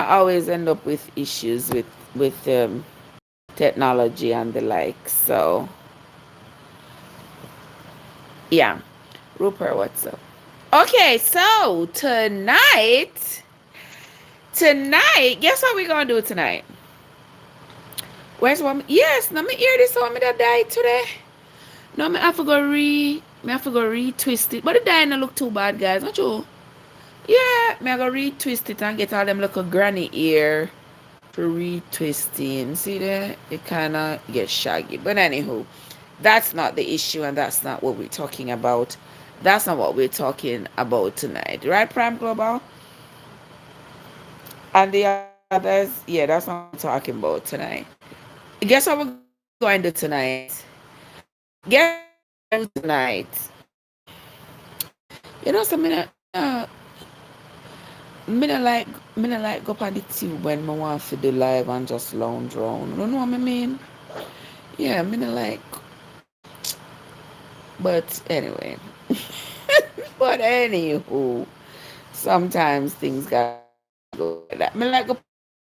always end up with issues with technology and the like. So yeah, Rupert, what's up? Okay, so tonight, guess what we're gonna do tonight? Where's one? Yes, let me hear this one. Me that die today. No, me have to go retwist it. But the die not look too bad, guys. Not you? Yeah, me I go retwist it and get all them little granny ear for retwisting. See there? It kinda gets shaggy. But anywho, that's not the issue and that's not what we're talking about. That's not what we're talking about tonight. Right, Prime Global? And the others, yeah, that's not what we're talking about tonight. Guess what we're going to do tonight? Guess what we're going to do tonight? You know, so me not like go up on the tube when me want to do live and just lounge around. You know what I mean? Yeah, me not like. But anyway, but anywho, sometimes things gotta go like that. Me like go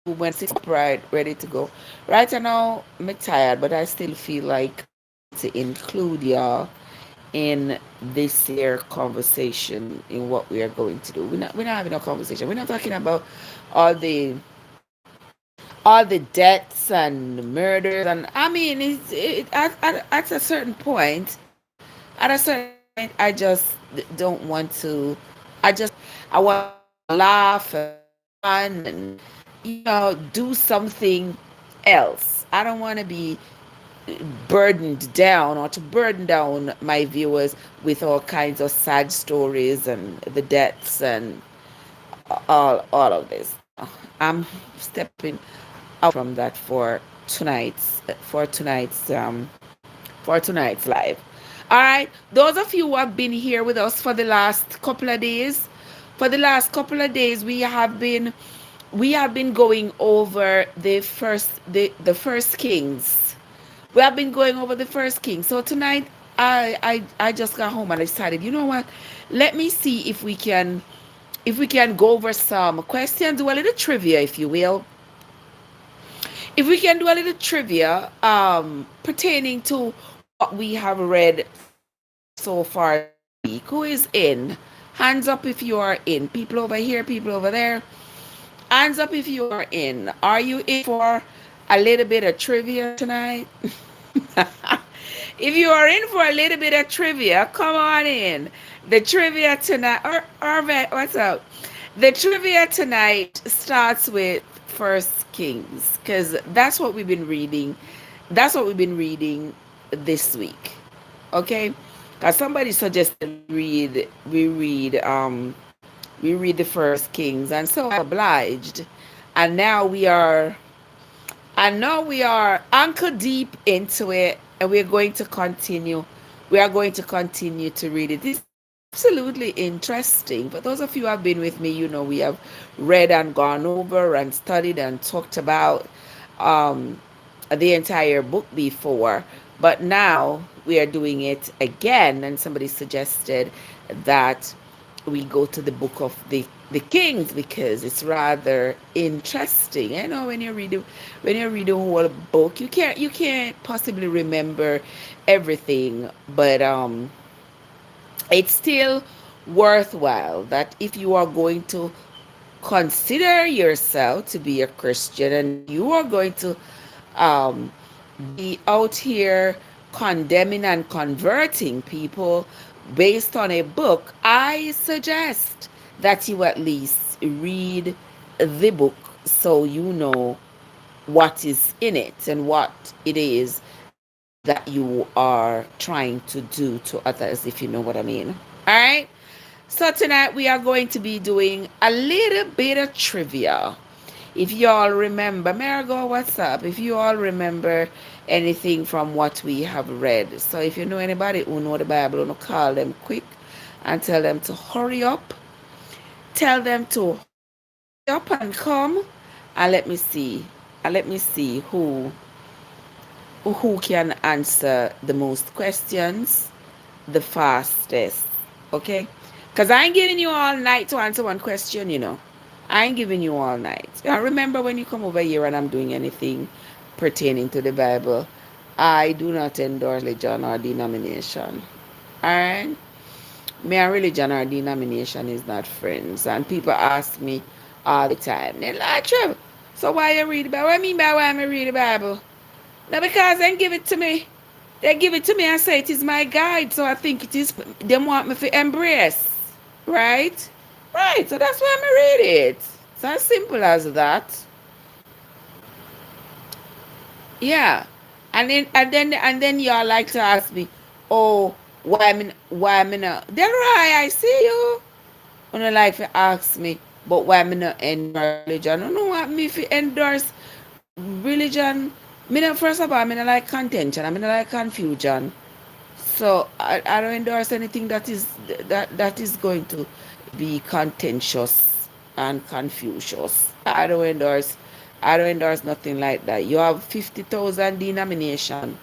when six upright, ready to go. Right now, I'm tired, but I still feel like to include y'all in this year conversation in what we are going to do. We're not having a conversation. We're not talking about all the all the deaths and murders and I mean at a certain point at a certain point I just don't want to I want to laugh and fun and do something else. I don't want to be burdened down or to burden down my viewers with all kinds of sad stories and the deaths and all of this. I'm stepping out from that for tonight's live. All right, those of you who have been here with us for the last couple of days, we have been going over the first kings. We have been going over the first king. So tonight I just got home and I decided, you know what? Let me see if we can go over some questions, do a little trivia, if you will. If we can do a little trivia pertaining to what we have read so far this week. Who is in? Hands up if you are in. People over here, people over there. Hands up if you are in. Are you in for a little bit of trivia tonight? If you are in for a little bit of trivia, come on in. The trivia tonight, Arvet, what's up? The trivia tonight starts with First Kings, because that's what we've been reading. That's what we've been reading this week. Okay? Because somebody suggested we read the First Kings, and so I obliged. And now we are ankle deep into it, and we're going to continue. We are going to continue to read it. This is absolutely interesting. For those of you who have been with me, we have read and gone over and studied and talked about um, the entire book before. But now we are doing it again, and somebody suggested that we go to the book of the Kings because it's rather interesting. I know when you read a whole book, you can't possibly remember everything, but it's still worthwhile that if you are going to consider yourself to be a Christian and you are going to um, be out here condemning and converting people based on a book, I suggest that you at least read the book so you know what is in it and what it is that you are trying to do to others, if you know what I mean. All right. So tonight we are going to be doing a little bit of trivia. If you all remember, Marigold, what's up? If you all remember anything from what we have read. So if you know anybody who know the Bible, you know, call them quick and tell them to hurry up. Tell them to hurry up and come and let me see. And let me see who can answer the most questions the fastest. Okay? Because I ain't giving you all night to answer one question. I ain't giving you all night. I remember when you come over here and I'm doing anything pertaining to the Bible, I do not endorse religion or denomination. Alright? Me and religion or denomination is not friends. And people ask me all the time, they're like, Trevor, so why you read the Bible? What I mean by why I read the Bible? Now because they give it to me. They give it to me and say it is my guide. So I think it is them want me to embrace. Right? Right. So that's why I read it. It's as simple as that. Yeah. And then y'all like to ask me, oh, why me not? Then right, I see you. When you like to ask me, but why me not endorse religion? You know what me if endorse religion? Me not first of all, me not like contention. I mean like confusion. So I don't endorse anything that is going to be contentious and confucious. I don't endorse nothing like that. You have 50,000 denomination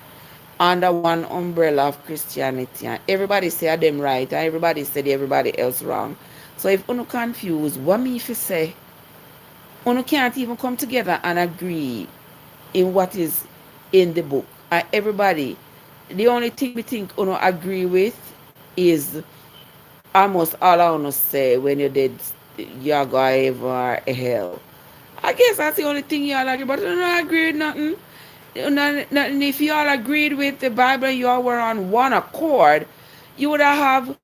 under one umbrella of Christianity, and everybody say them right and everybody say everybody else wrong. So if you confused, what me if you say you can't even come together and agree in what is in the book. And everybody, the only thing we think you agree with is almost all I want say when you did you're going over hell. I guess that's the only thing y'all agree, but you don't agree with nothing. Nothing. If y'all agreed with the Bible, y'all were on one accord, you would have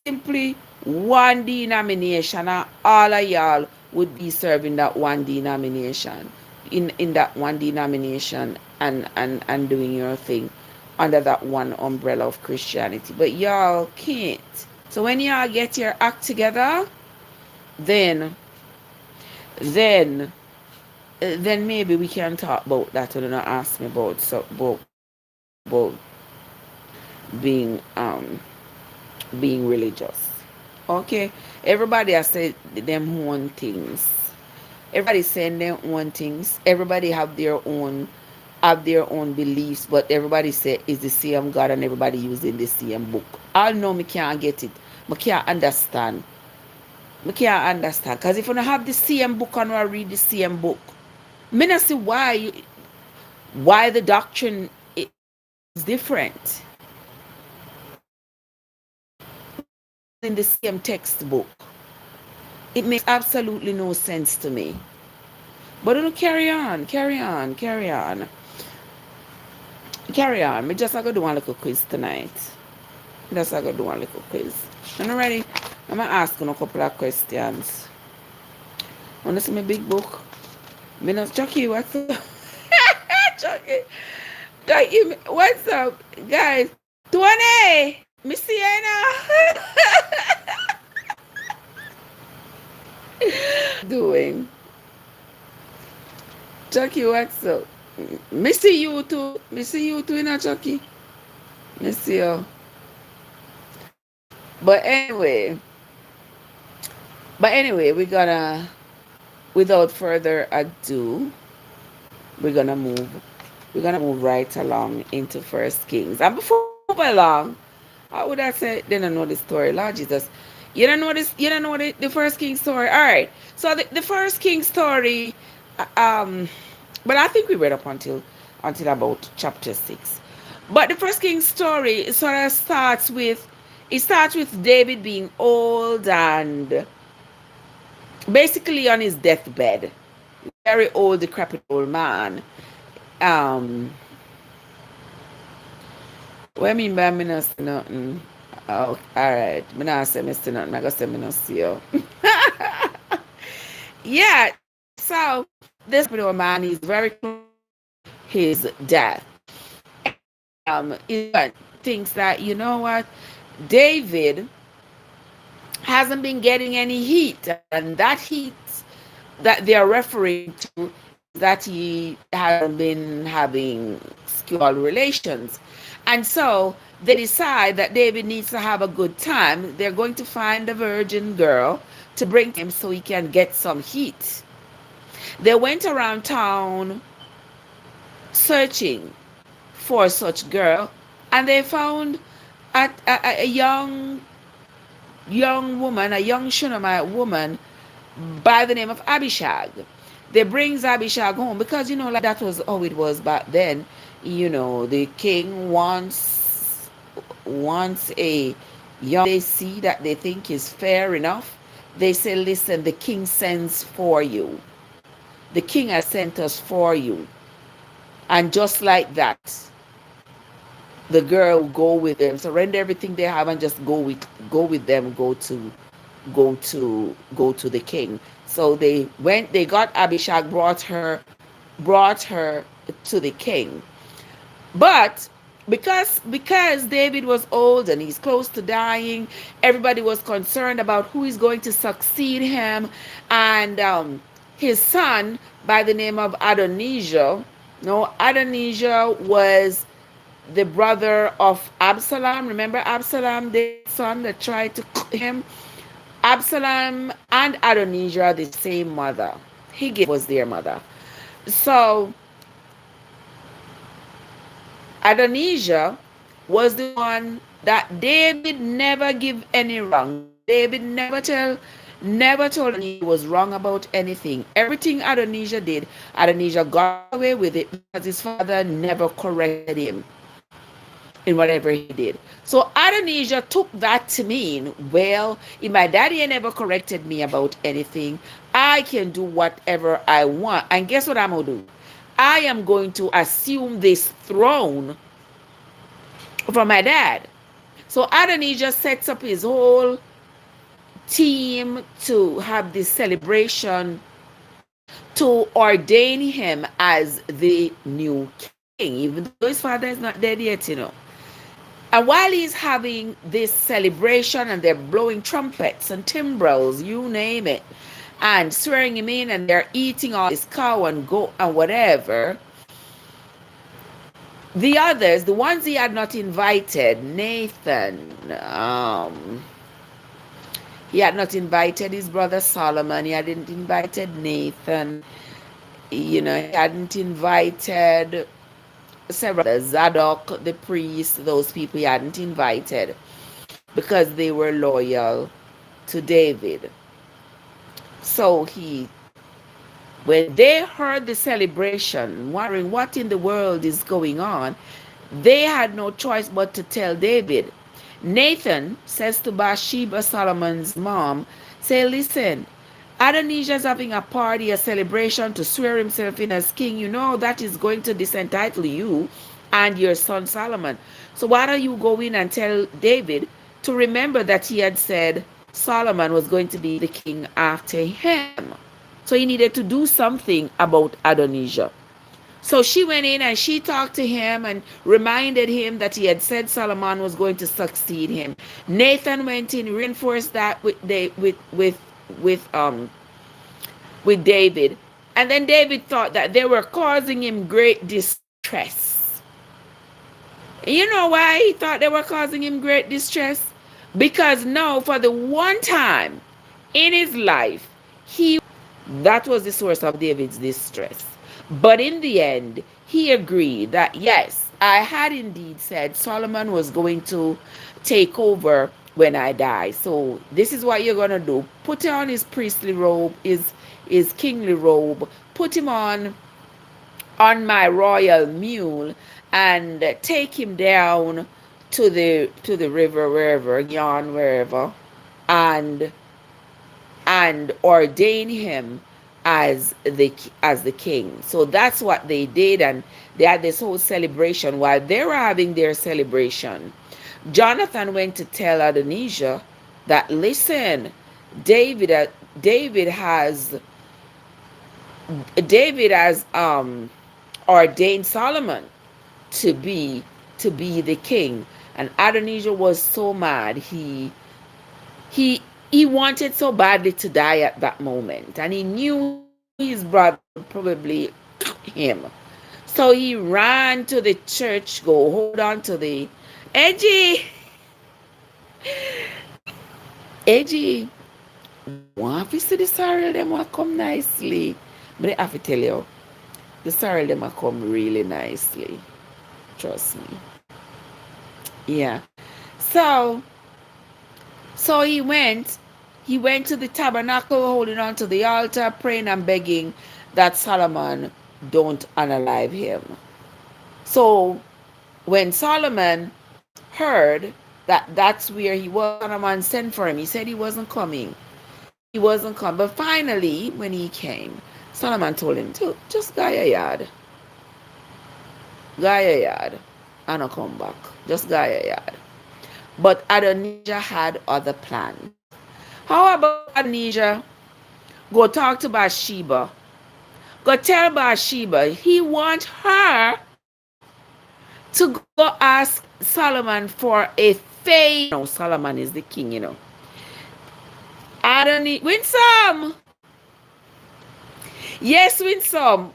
simply one denomination, and all of y'all would be serving that one denomination, in that one denomination, and doing your thing under that one umbrella of Christianity. But y'all can't. So when y'all get your act together, then then then maybe we can talk about that. You know, ask me about about being religious. Okay, everybody has said them own things. Everybody saying their own things. Everybody have their own beliefs, but everybody say it's the same God and everybody using the same book. I know me can't get it. Me can't understand. Me can't understand. Because if you don't have the same book and I read the same book, me not see why the doctrine is different in the same textbook. It makes absolutely no sense to me. But don't carry on, carry on, carry on, carry on. Me just I go do one little quiz tonight. Just I go do one little quiz. And ready? I'm gonna ask you a couple of questions. Wanna see my big book? Me not Chucky, what's up? Chucky. Chucky, what's up? Guys, 20! Me see you now. Doing? Chucky, what's up? Me see you too. Me see you too, you know, Chucky. Me see you. But anyway, we're gonna, without further ado, we're gonna move right along into First Kings. And before we move along, I would have said they don't know the story. Lord Jesus. You don't know this, you don't know the First King story. Alright. So the First King story, but I think we read up until about chapter 6. But the First King story sort of starts with David being old and basically on his deathbed. Very old, decrepit old man. Um what I mean by me not see nothing. Oh, alright. Me not say me see nothing. I go say me not see you. Yeah, so this old man is very close to his death. He thinks that, you know what, David hasn't been getting any heat, and that heat that they are referring to is that he hasn't been having sexual relations. And so they decide that David needs to have a good time. They're going to find a virgin girl to bring to him so he can get some heat. They went around town searching for such girl, and they found a young woman, a young Shunammite woman, by the name of Abishag. They brings Abishag home because like that was how it was back then. The king wants a young they see that they think is fair enough. They say, listen, the king sends for you. The king has sent us for you. And just like that, the girl will go with them, surrender everything they have, and just go with them, go to the king. So they got Abishag, brought her to the king. But because David was old and he's close to dying, everybody was concerned about who is going to succeed him. And his son by the name of Adonijah. No, Adonijah was the brother of Absalom. Remember Absalom, David's son that tried to kill him? Absalom and Adonijah are the same mother. Higgish was their mother. So Adonijah was the one that David never give any wrong. David never told Adonijah was wrong about anything. Everything Adonijah did, Adonijah got away with it because his father never corrected him in whatever he did. So Adonijah took that to mean, well, if my daddy never corrected me about anything, I can do whatever I want. And guess what I'm going to do? I am going to assume this throne from my dad. So Adonijah sets up his whole team to have this celebration to ordain him as the new king, even though his father is not dead yet. And while he's having this celebration and they're blowing trumpets and timbrels, you name it, and swearing him in, and they're eating all his cow and goat and whatever, the others, the ones he had not invited, Nathan, he had not invited his brother Solomon, he hadn't invited Nathan, he hadn't invited several others, Zadok, the priest, those people he hadn't invited because they were loyal to David. So when they heard the celebration, wondering what in the world is going on, they had no choice but to tell David. Nathan says to Bathsheba, Solomon's mom, say, listen, Adonijah is having a party, a celebration to swear himself in as king. That is going to disentitle you and your son Solomon. So why don't you go in and tell David to remember that he had said Solomon was going to be the king after him. So he needed to do something about Adonijah. So she went in and she talked to him and reminded him that he had said Solomon was going to succeed him. Nathan went in, reinforced that with David. And then David thought that they were causing him great distress. You know why he thought they were causing him great distress? Because now, for the one time in his life, that was the source of David's distress. But in the end, he agreed that yes, I had indeed said Solomon was going to take over when I die. So this is what you're going to do. Put on his priestly robe, his kingly robe. Put him on my royal mule and take him down to the river, wherever, wherever, and ordain him as the king. So that's what they did, and they had this whole celebration. While they were having their celebration, Jonathan went to tell Adonijah that, listen, David has ordained Solomon to be the king. And Adonijah was so mad. He wanted so badly to die at that moment, and he knew his brother would probably him. So he ran to the church, go hold on to the edgy. Want to see the sorrel them will come nicely. But I have to tell you, the sorrel them will come really nicely. Trust me. Yeah. So he went He went to the tabernacle holding on to the altar, praying and begging that Solomon don't unalive him. So when Solomon heard that that's where he was, Solomon sent for him. He said he wasn't coming. He wasn't coming. But finally, when he came, Solomon told him to just go your yard. Go your yard. And I'll come back. Just go your yard. But Adonijah had other plans. How about Adonijah go talk to Bathsheba? Go tell Bathsheba he wants her to go ask Solomon for a favor. No, Solomon is the king, you know. Adonijah, Winsome. Yes, Winsome.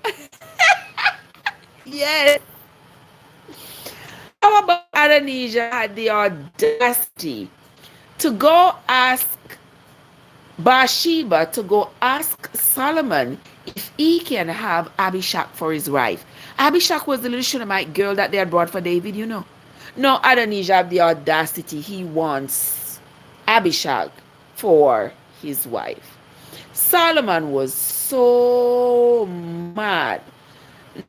Yes. How about Adonijah had the audacity to go ask Bathsheba to go ask Solomon if he can have Abishag for his wife. Abishag was the little Shunammite girl that they had brought for David, you know. No, Adonijah had the audacity. He wants Abishag for his wife. Solomon was so mad.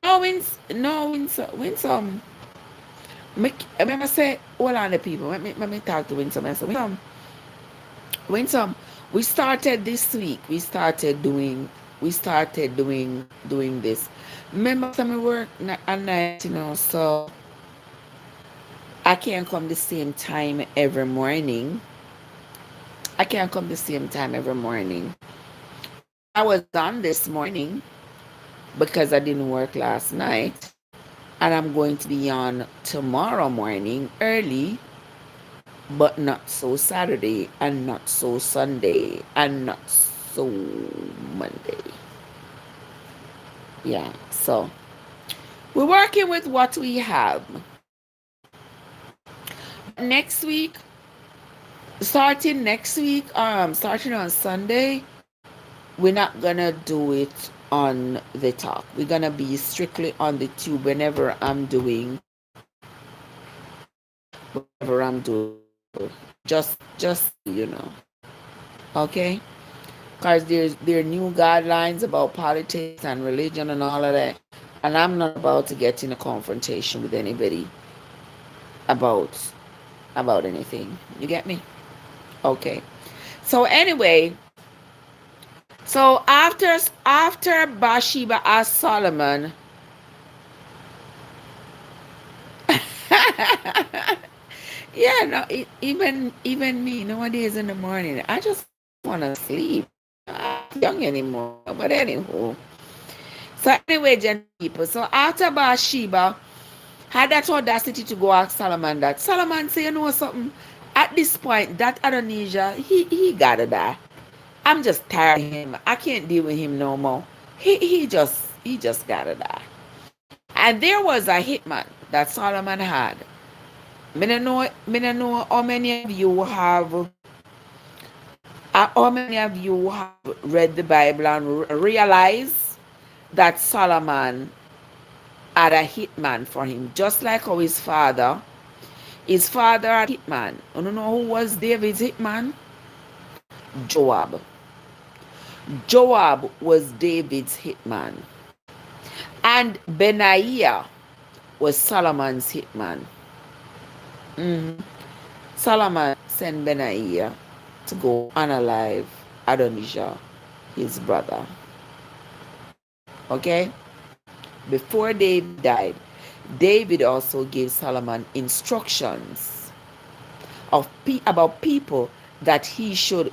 Winsome. Let me say, hold on the people. Let me talk to Winsome. Winsome, we started this week. We started doing this. Remember some work at night, you know, so I can't come the same time every morning. I was on this morning because I didn't work last night. And I'm going to be on tomorrow morning early, but not so Saturday, and not so Sunday, and not so Monday. Yeah, so we're working with what we have. But next week, starting on Sunday, we're not gonna do it on the talk. We're gonna be strictly on the tube whenever I'm doing just you know, okay, because there are new guidelines about politics and religion and all of that, and I'm not about to get in a confrontation with anybody about anything. You get me? Okay. So anyway, so after Bathsheba asked Solomon yeah, no, even me nowadays in the morning, I just want to sleep. I'm not young anymore. But anywho, so anyway, gentle people. So after Bathsheba had that audacity to go ask Solomon that, Solomon say, you know something? At this point, that Adonijah, he gotta die. I'm just tired of him. I can't deal with him no more. He just gotta die. And there was a hitman that Solomon had. Me don't know how many of you have read the Bible and realize that Solomon had a hitman for him, just like how his father had a hitman. You don't know who was David's hitman? Joab. Joab was David's hitman. And Benaiah was Solomon's hitman. Solomon sent Benaiah to go unalive Adonijah, his brother. Okay? Before David died, David also gave Solomon instructions about people that he should.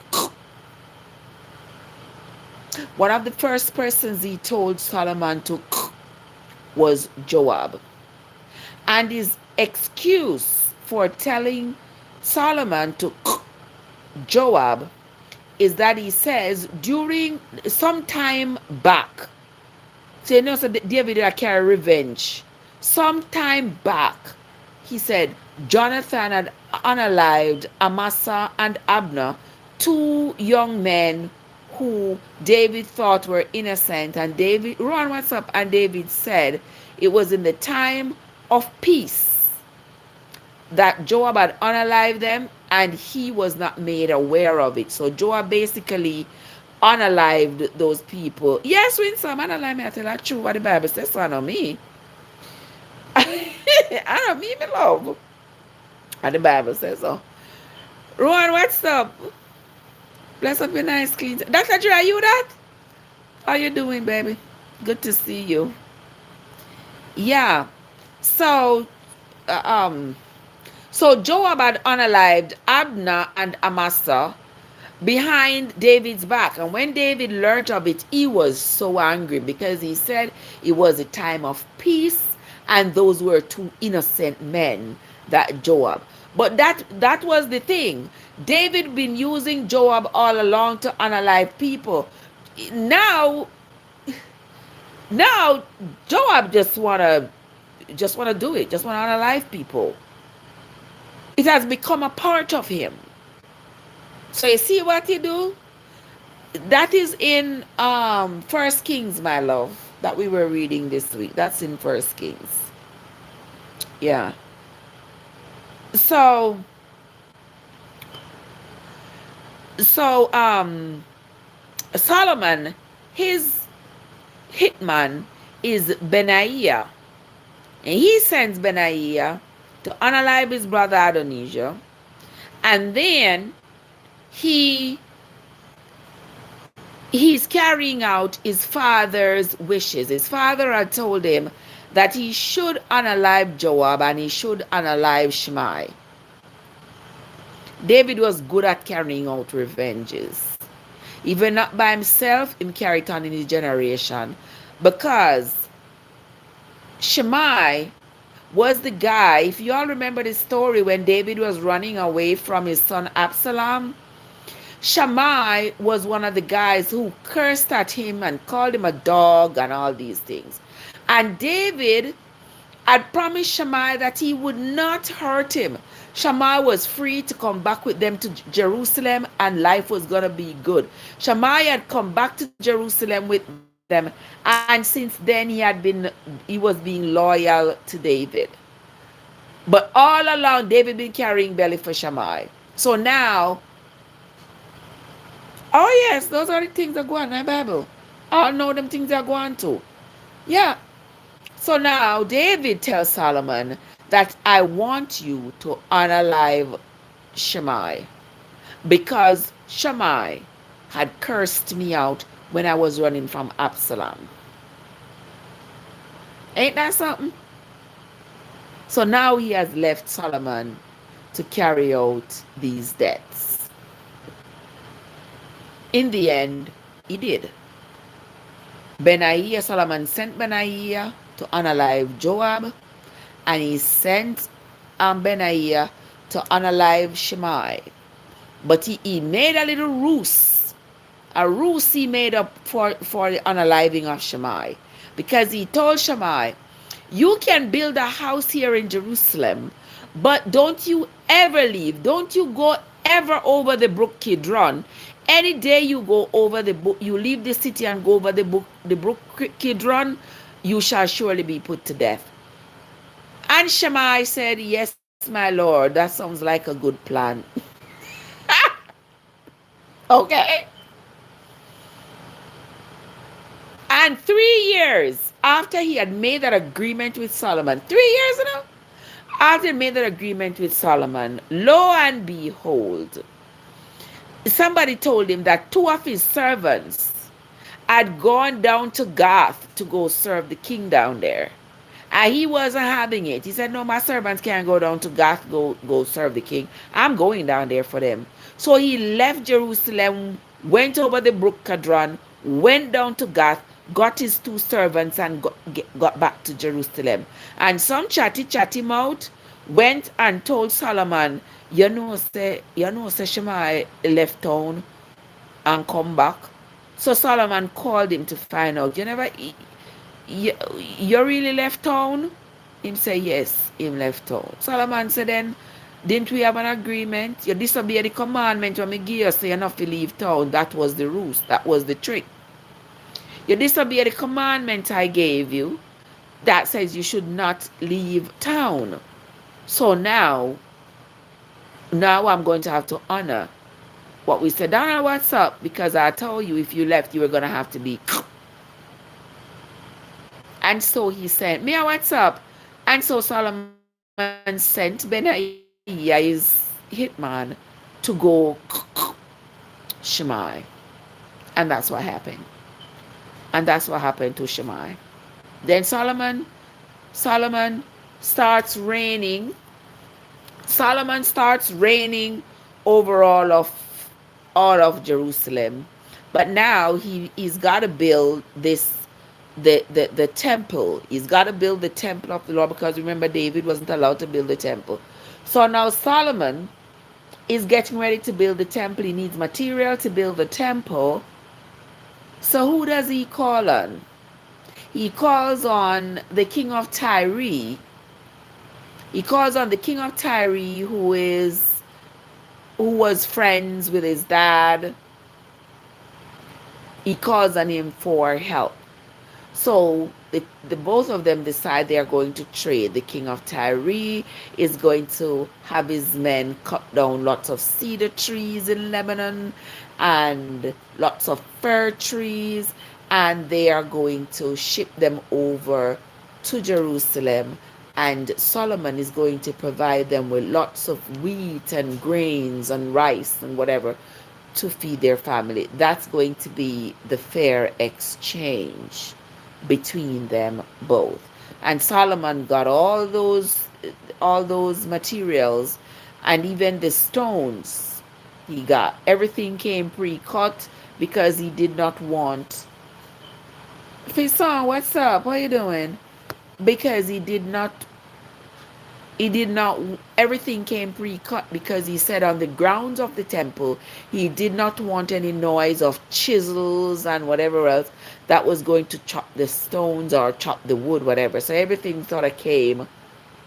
One of the first persons he told Solomon to was Joab. And his excuse for telling Solomon to Joab is that he says during some time back, so you know, so David had carry revenge. Some time back, he said Jonathan had unalived Amasa and Abner, two young men who David thought were innocent. And David, Ron, what's up? And David said it was in the time of peace that Joab had unalived them, and he was not made aware of it. So Joab basically unalived those people. Yes, when some unalive me, I tell that true what the Bible says, so I know me. I know me, me love. And the Bible says so. Rowan, what's up? Bless up your nice clean. Dr. Dre, are you that? How you doing, baby? Good to see you. Yeah. So, uh, um, so Joab had unalived Abner and Amasa behind David's back. And when David learned of it, he was so angry because he said it was a time of peace and those were two innocent men, that Joab. But that was the thing. David been using Joab all along to unalive people. Now now Joab just wanna do it, just wanna unalive people. It has become a part of him. So you see what he do? That is in First Kings, my love, that we were reading this week. That's in First Kings. Yeah. So Solomon, his hitman is Benaiah. And he sends Benaiah to unalive his brother Adonijah. And then he's carrying out his father's wishes. His father had told him that he should unalive Joab and he should unalive Shimei. David was good at carrying out revenges. Even not by himself, him carried on in his generation. Because Shimei was the guy, if you all remember the story when David was running away from his son Absalom, Shammai was one of the guys who cursed at him and called him a dog and all these things. And David had promised Shammai that he would not hurt him. Shammai was free to come back with them to Jerusalem and life was going to be good. Shammai had come back to Jerusalem with them, and since then he was being loyal to David. But all along David been carrying belly for Shammai. So now, oh yes, those are the things that go on in the Bible. All know them things are going to. Yeah. So now David tells Solomon that I want you to unalive Shimei because Shimei had cursed me out when I was running from Absalom. Ain't that something? So now he has left Solomon to carry out these debts. In the end, he did. Solomon sent Benaiah to unalive Joab, and he sent Benaiah to unalive Shimei. But he made a little ruse. A ruse he made up for the unaliving of Shimei. Because he told Shimei, you can build a house here in Jerusalem, but don't you ever leave. Don't you go ever over the brook Kidron. Any day you go over the brook, you leave the city and go over the brook Kidron, you shall surely be put to death. And Shimei said, yes, my lord, that sounds like a good plan. Okay. And 3 years after he had made that agreement with Solomon, 3 years now, after he made that agreement with Solomon, lo and behold, somebody told him that 2 of his servants had gone down to Gath to go serve the king down there. And he wasn't having it. He said, no, my servants can't go down to Gath, go serve the king. I'm going down there for them. So he left Jerusalem, went over the brook Kidron, went down to Gath, got his 2 servants and got back to Jerusalem. And some chatty mouth went and told Solomon, you know, say Shimei left town and come back. So Solomon called him to find out, you really left town? Him say, yes, him left town. Solomon said, then, didn't we have an agreement? You disobey the commandment when me give you, so you not to leave town. That was the ruse. That was the trick. You disobey the commandment I gave you. That says you should not leave town. So now, Now I'm going to have to honor what we said down on WhatsApp, because I told you if you left, you were going to have to be. And so he sent me a WhatsApp. And so Solomon sent Benaiah, his hitman, to go Shemai. And that's what happened. And that's what happened to Shemai. Then Solomon starts reigning. Solomon starts reigning over all of Jerusalem. But now he's got to build the temple. He's got to build the temple of the Lord, because remember, David wasn't allowed to build the temple. So now Solomon is getting ready to build the temple. He needs material to build the temple. So who does he call on? He calls on the king of Tyre. He calls on the king of Tyre, who was friends with his dad. He calls on him for help. So the both of them decide they are going to trade. The king of Tyre is going to have his men cut down lots of cedar trees in Lebanon and lots of fir trees, and they are going to ship them over to Jerusalem. And Solomon is going to provide them with lots of wheat and grains and rice and whatever to feed their family. That's going to be the fair exchange between them both. And Solomon got all those materials, and even the stones he got. Everything came pre-cut, because he did not want. Fisson, what's up? What are you doing? Because he did not, everything came pre-cut, because he said on the grounds of the temple he did not want any noise of chisels and whatever else that was going to chop the stones or chop the wood, whatever. So everything sort of came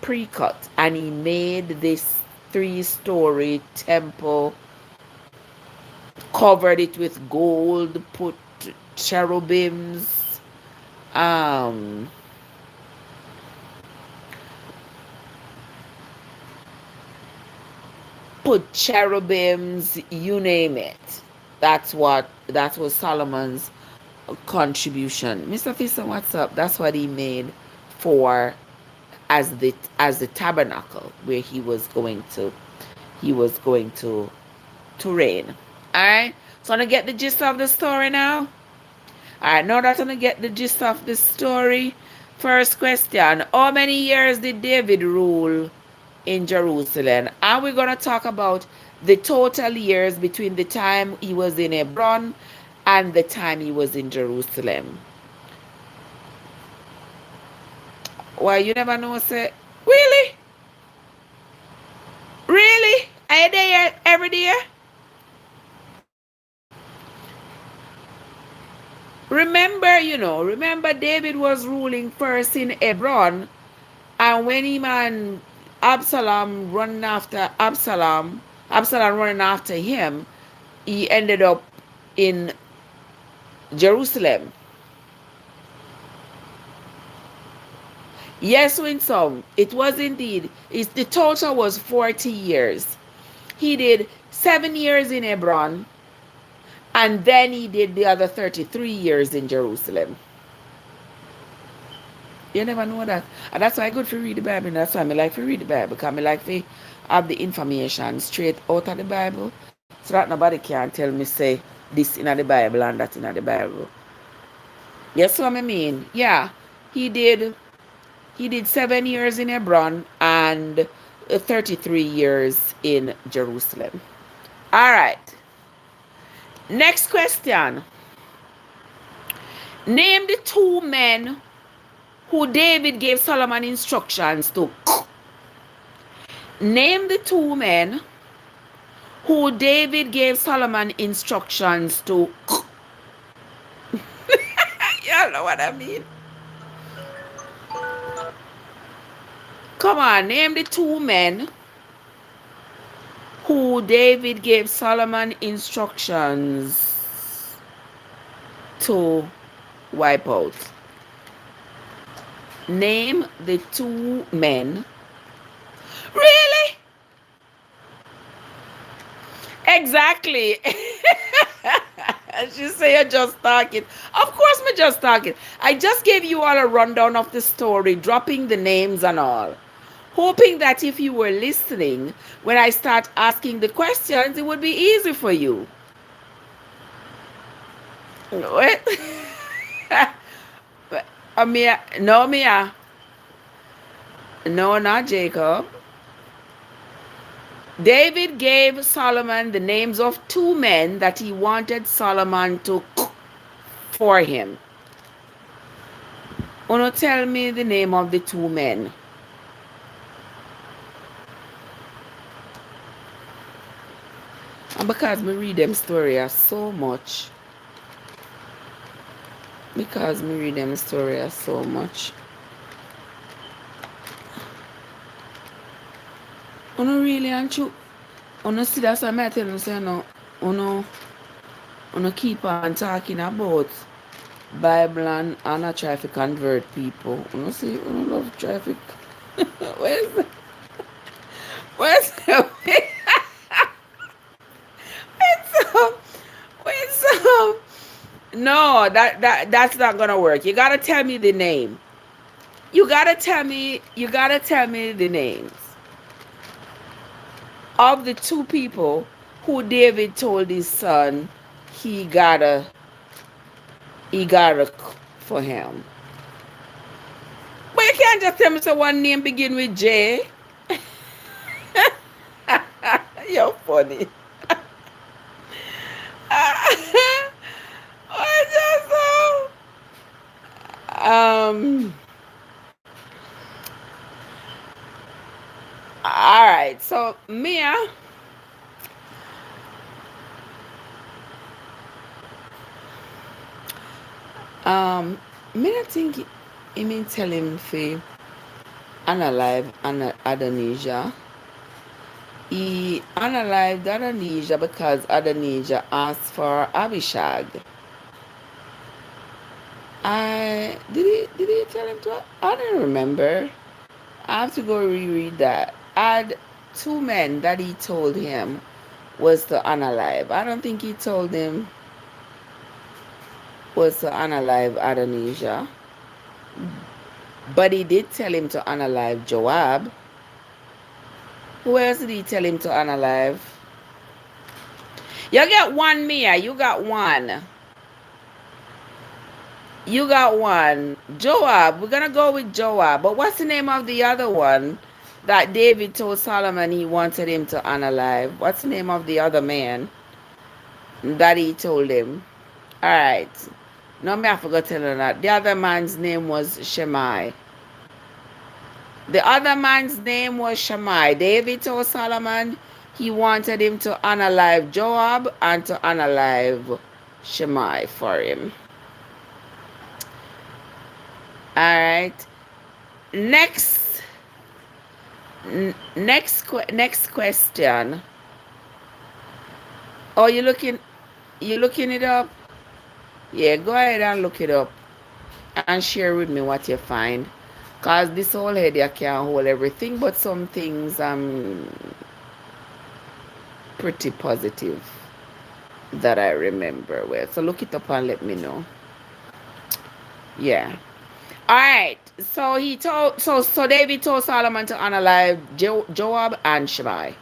pre-cut, and he made this 3-story temple, covered it with gold, put cherubims, um put cherubims, you name it. That was Solomon's contribution. Mr. Fisher, what's up? That's what he made for as the tabernacle where he was going to reign. Alright? So I get the gist of the story now. Alright, now that I get the gist of the story. First question: how many years did David rule in Jerusalem? And we're going to talk about the total years between the time he was in Hebron and the time he was in Jerusalem. Why, you never know, say, really? Really? Are you there every day? Remember David was ruling first in Hebron, and when him and Absalom running after him, he ended up in Jerusalem. Yes, Winsome, it was indeed. The total was 40 years. He did 7 years in Hebron, and then he did the other 33 years in Jerusalem. You never know that. And that's why I good to read the Bible. And that's why I like to read the Bible. Because I like to have the information straight out of the Bible, so that nobody can tell me, say, this in the Bible and that in the Bible. Yes, what I mean? Yeah. He did 7 years in Hebron and 33 years in Jerusalem. All right. Next question. Name the 2 men who David gave Solomon instructions to. Name the 2 men who David gave Solomon instructions to. You know what I mean? Come on, name the 2 men who David gave Solomon instructions to wipe out. Name the 2 men. Really? Exactly. She say you're just talking. Of course, me just talking. I just gave you all a rundown of the story, dropping the names and all. Hoping that if you were listening, when I start asking the questions, it would be easy for you. What? Mia, no, Mia. No, not Jacob. David gave Solomon the names of two men that he wanted Solomon to cook for him. Uno tell me the name of the two men. And because me read them story so much. Because me read them story so much. Uno really and true. Uno see that's what I tell you say no. Uno keep on talking about Bible and I try to convert people. Uno see uno love traffic. Where's the where's the where's some no that's not gonna work. You gotta tell me the name. You gotta tell me the names of the two people who David told his son he gotta cook for him. But you can't just tell me so one name begin with J. You're funny. I just all right, so Mia, me not think he mean tell him fi unalive Adonijah. He unalived Adonijah because Adonijah asked for Abishag. Did he tell him to? I don't remember. I have to go reread that. Had two men that he told him was to unalive. I don't think he told him was to unalive Adonijah. But he did tell him to unalive Joab. Who else did he tell him to unalive? You got one, Mia. You got one. You got one. Joab. We're going to go with Joab. But what's the name of the other one that David told Solomon he wanted him to unalive? What's the name of the other man that he told him? All right. No, me I forgot to tell you that. The other man's name was Shemai. The other man's name was Shammai. David told Solomon he wanted him to unalive Joab and to unalive Shammai for him. All right. Next question. Oh, you looking it up? Yeah, go ahead and look it up and share with me what you find. Because this whole head I can't hold everything, but some things I'm pretty positive that I remember with. So look it up and let me know. Yeah. Alright. So David told Solomon to unalive Joab and Shimei.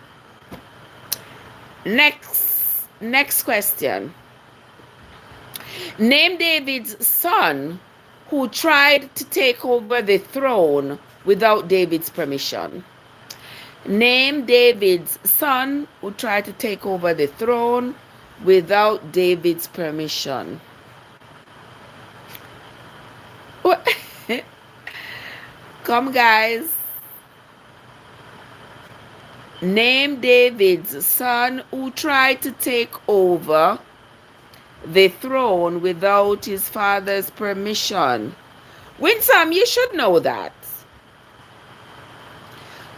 Next question. Name David's son who tried to take over the throne without David's permission. Name David's son who tried to take over the throne without David's permission. What? Come, guys. Name David's son who tried to take over the throne without his father's permission. Winsome, you should know that.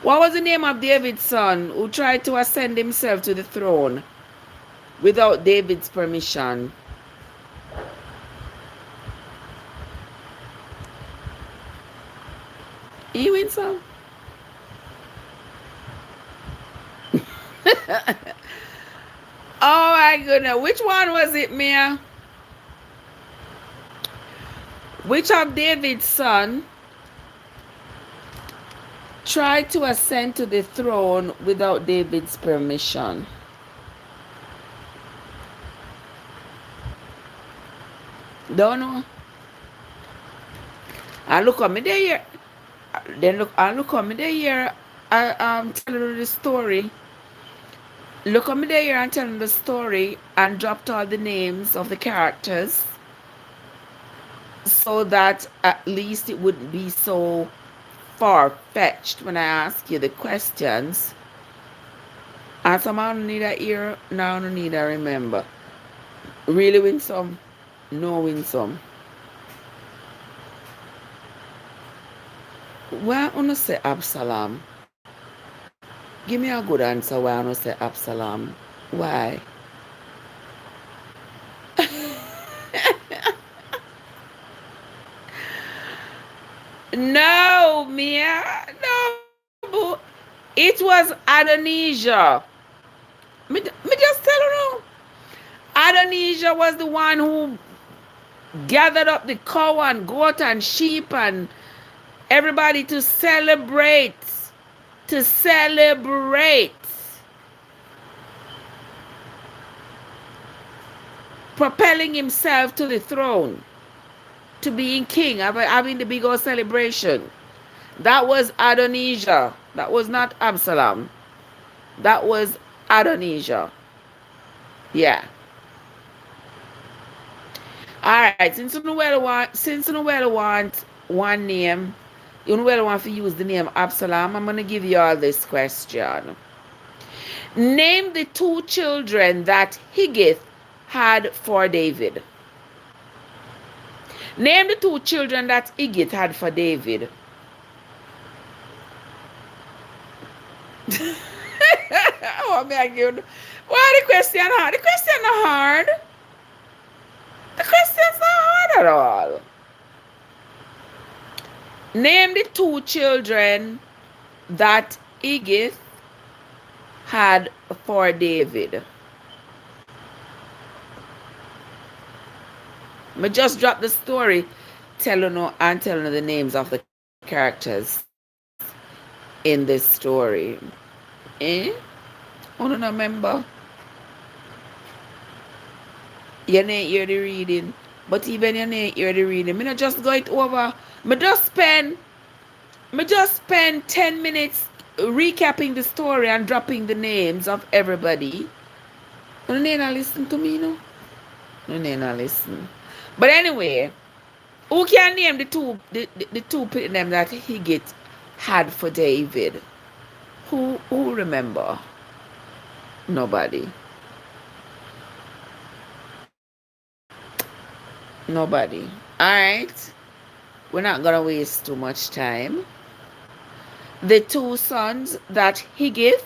What was the name of David's son who tried to ascend himself to the throne without David's permission? You Winsome? Oh my goodness. Which one was it, Mia? Which of David's son tried to ascend to the throne without David's permission? Don't know. And look at me there. Then look and look at me there. I'm telling you the story. Look at me there and telling the story and dropped all the names of the characters so that at least it wouldn't be so far-fetched when I ask you the questions. And some I don't need a ear, now I don't need a remember. Really win some, no win some. Why I not say Absalom? Give me a good answer why I not say Absalom. Why? No, Mia. No. It was Adonijah. Me just tell you. Adonijah was the one who gathered up the cow and goat and sheep and everybody to celebrate. To celebrate. Propelling himself to the throne. To being king. Having the big old celebration. That was Adonijah. That was not Absalom. That was Adonijah. Yeah. Alright, since you want one name, you want to use the name Absalom, I'm gonna give you all this question. Name the two children that Higgith had for David. Name the two children that Higgith had for David. Oh my God. Why the question hard? The question not hard. The question's not hard at all. Name the two children that Higgith had for David. I just drop the story, telling you the names of the characters in this story. Eh? I don't remember. You didn't hear the reading. But even you didn't hear the reading, I not just go it over. I just spend 10 minutes recapping the story and dropping the names of everybody. You didn't listen to me, no? You didn't listen. But anyway, who can name the two names that Higgith had for David? Who remember? Nobody. Nobody. Alright. We're not gonna waste too much time. The two sons that Higgith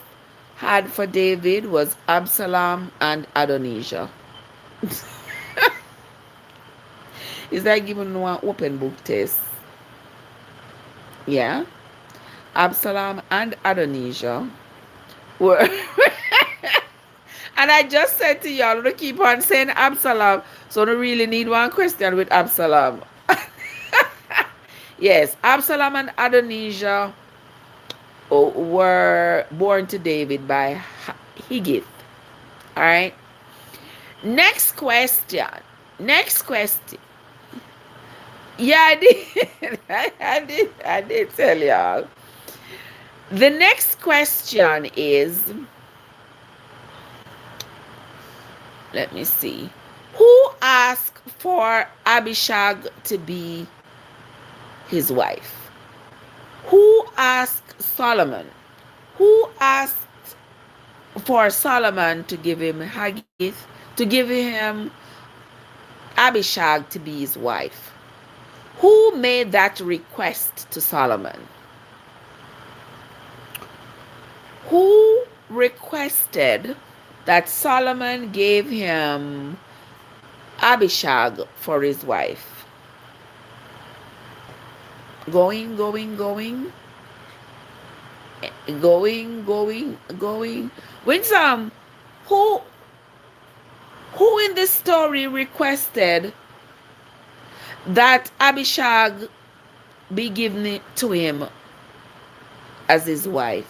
had for David was Absalom and Adonijah. Is that giving one open book test? Yeah. Absalom and Adonijah were and I just said to y'all to keep on saying Absalom, so I really need one question with Absalom. Yes, Absalom and Adonijah were born to David by Higgith. Alright. Next question. Yeah, I did. I did tell y'all. The next question is, let me see. Who asked for Abishag to be his wife? Who asked Solomon? Who asked for Solomon to give him Haggith, to give him Abishag to be his wife? Who made that request to Solomon? Who requested that Solomon gave him Abishag for his wife? Going. Win some. Who Who in this story requested that Abishag be given to him as his wife?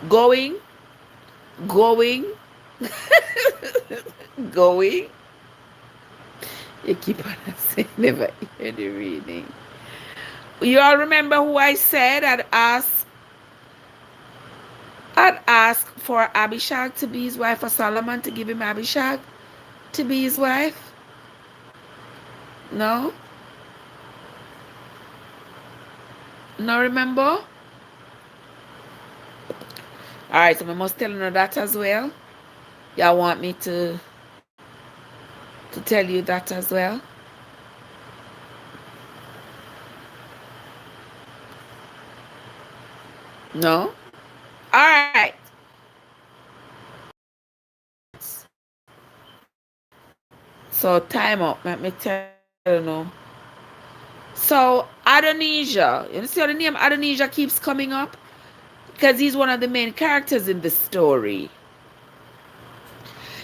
Going, going, going. You keep on saying never hear the reading. You all remember who I said I'd ask for Abishag to be his wife, for Solomon to give him Abishag to be his wife? No? No, remember? Alright, so I must tell you that as well. Y'all want me to tell you that as well? No? Alright. So time up. Let me tell you now. So Adonijah, you see how the name Adonijah keeps coming up? Because he's one of the main characters in the story.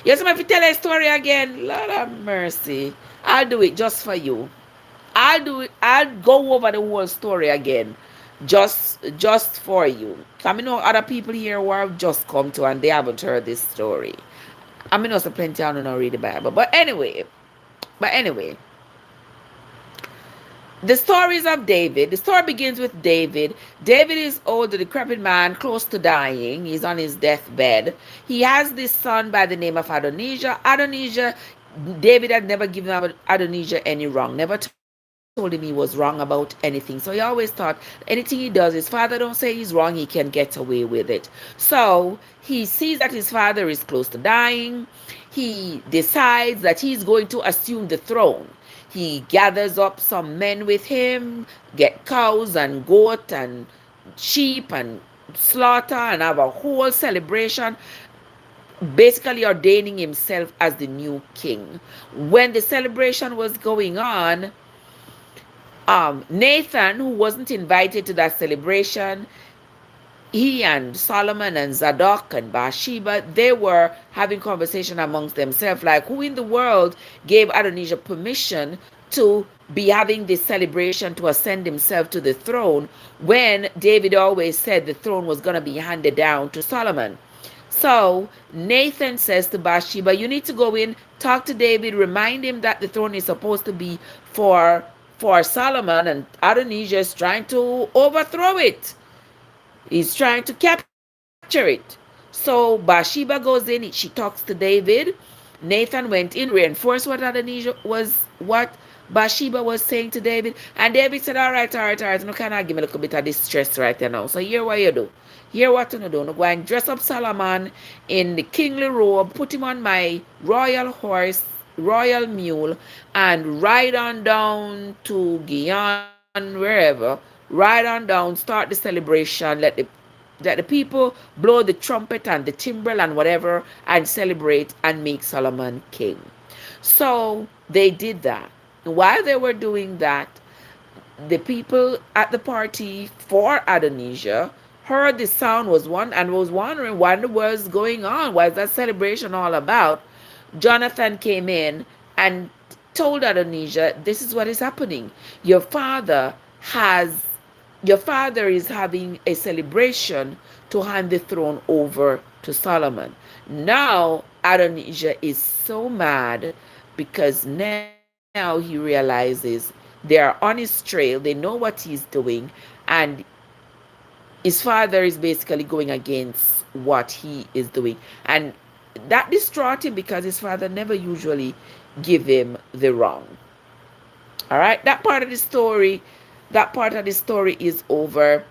Yes, if you tell a story again, Lord have mercy. I'll do it just for you. I'll do it. I'll go over the whole story again, just for you. I know other people here who have just come to and they haven't heard this story. I mean, also plenty of them don't read the Bible. But anyway, the stories of David. The story begins with David. David is old, a decrepit man, close to dying. He's on his deathbed. He has this son by the name of Adonijah. David had never given Adonijah any wrong, never told him he was wrong about anything. So he always thought anything he does, his father don't say he's wrong, he can get away with it. So he sees that his father is close to dying. He decides that he's going to assume the throne. He gathers up some men with him, get cows and goat and sheep and slaughter and have a whole celebration, basically ordaining himself as the new king. When the celebration was going on, Nathan, who wasn't invited to that celebration, he and Solomon and Zadok and Bathsheba, they were having conversation amongst themselves, like, who in the world gave Adonijah permission to be having this celebration to ascend himself to the throne when David always said the throne was going to be handed down to Solomon? So Nathan says to Bathsheba, you need to go in, talk to David, remind him that the throne is supposed to be for Solomon, and Adonijah is trying to overthrow it. He's trying to capture it. So Bathsheba goes in, she talks to David. Nathan went in, reinforced what Bathsheba was saying to David. And David said, all right. No, can I give me a little bit of distress right now? So here what you do. Here what you do. Go and dress up Solomon in the kingly robe, put him on my royal horse, royal mule, and ride on down to Guyana, wherever. Ride on down, start the celebration, let the people blow the trumpet and the timbrel and whatever, and celebrate and make Solomon king. So they did that. While they were doing that, the people at the party for Adonijah heard the sound was wondering what was going on. What is that celebration all about? Jonathan came in and told Adonijah, this is what is happening. Your father is having a celebration to hand the throne over to Solomon. Now Adonijah is so mad because now he realizes they are on his trail, they know what he's doing, and his father is basically going against what he is doing. And that distraught him because his father never usually give him the wrong. All right, that part of the story is over.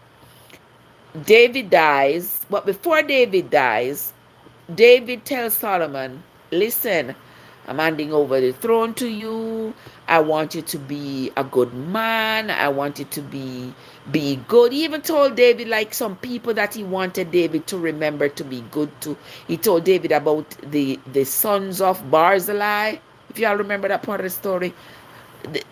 David dies, but before David dies, David tells Solomon, listen, I'm handing over the throne to you. I want you to be a good man. I want you to be good. He even told David, like, some people that he wanted David to remember to be good to. He told David about the sons of Barzillai. If y'all remember that part of the story.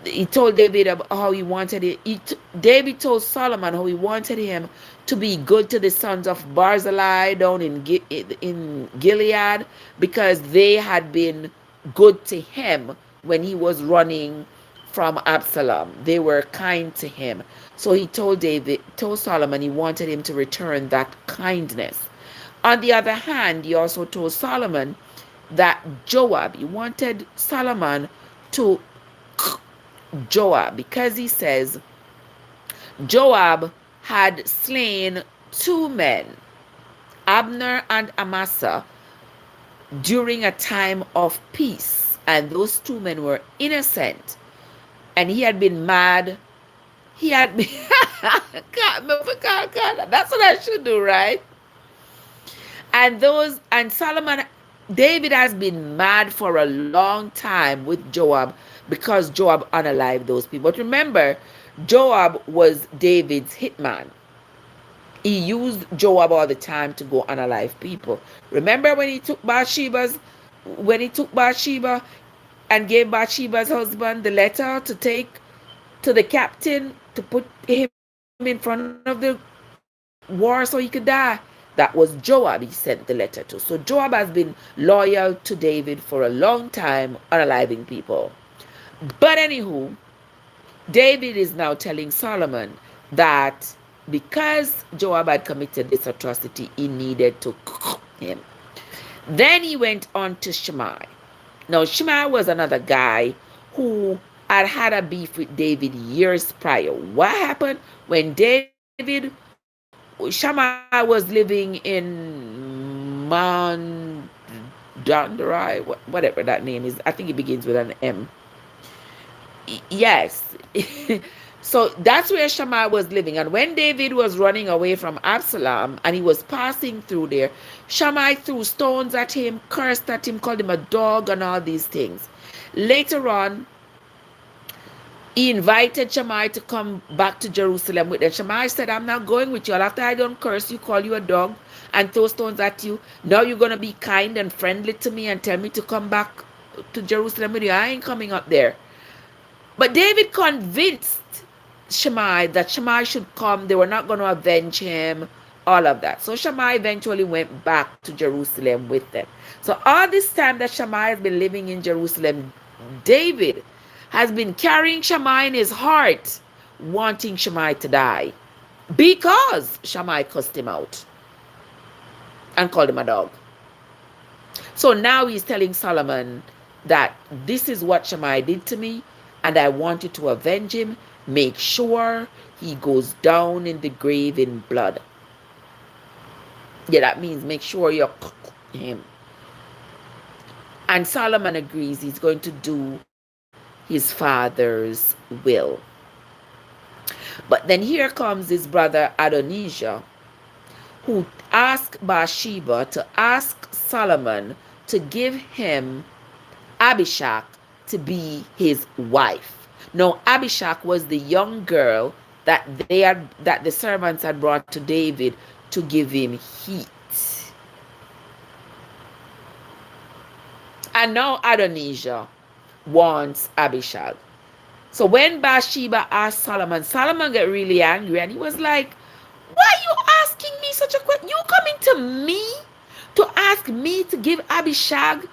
He told David about how he wanted it. David told Solomon how he wanted him to be good to the sons of Barzillai down in Gilead, because they had been good to him when he was running from Absalom. They were kind to him. So he told Solomon he wanted him to return that kindness. On the other hand, he also told Solomon that he wanted Solomon to Joab, because he says Joab had slain two men, Abner and Amasa, during a time of peace, and those two men were innocent, and he had been mad. He had been God, that's what I should do, right? And Solomon, David has been mad for a long time with Joab, because Joab unalived those people. But remember, Joab was David's hitman. He used Joab all the time to go unalive people. Remember when he took Bathsheba and gave Bathsheba's husband the letter to take to the captain to put him in front of the war so he could die? That was Joab he sent the letter to. So Joab has been loyal to David for a long time, unaliving people. But anywho, David is now telling Solomon that because Joab had committed this atrocity, he needed to him. Then he went on to Shimei. Now, Shimei was another guy who had a beef with David years prior. What happened when Shammai was living in Mandandarai, whatever that name is. I think it begins with an M. Yes. So that's where Shammai was living. And when David was running away from Absalom and he was passing through there, Shammai threw stones at him, cursed at him, called him a dog, and all these things. Later on, he invited Shammai to come back to Jerusalem with them. Shammai said, I'm not going with you. After I don't curse you, call you a dog, and throw stones at you, now you're going to be kind and friendly to me and tell me to come back to Jerusalem with you. I ain't coming up there. But David convinced Shammai that Shammai should come. They were not going to avenge him, all of that. So Shammai eventually went back to Jerusalem with them. So all this time that Shammai has been living in Jerusalem, David has been carrying Shammai in his heart, wanting Shammai to die, because Shammai cussed him out and called him a dog. So now he's telling Solomon that this is what Shammai did to me, and I want you to avenge him. Make sure he goes down in the grave in blood. Yeah, that means make sure you him. And Solomon agrees he's going to do his father's will. But then here comes his brother Adonijah, who asked Bathsheba to ask Solomon to give him Abishag to be his wife. Now, Abishag was the young girl that the servants had brought to David to give him heat. And now Adonijah wants Abishag. So when Bathsheba asked Solomon, Solomon got really angry, and he was like, why are you asking me such a question? You coming to me to ask me to give Abishag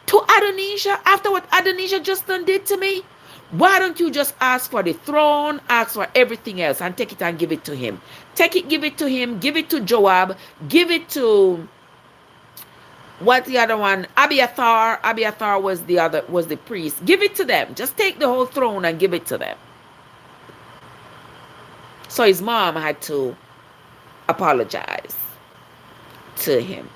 to Adonijah after what Adonijah just done did to me? Why don't you just ask for the throne, ask for everything else, and take it and give it to him? Take it, give it to him, give it to Joab, give it to, what's the other one? Abiathar. Abiathar was the priest. Give it to them. Just take the whole throne and give it to them. So his mom had to apologize to him.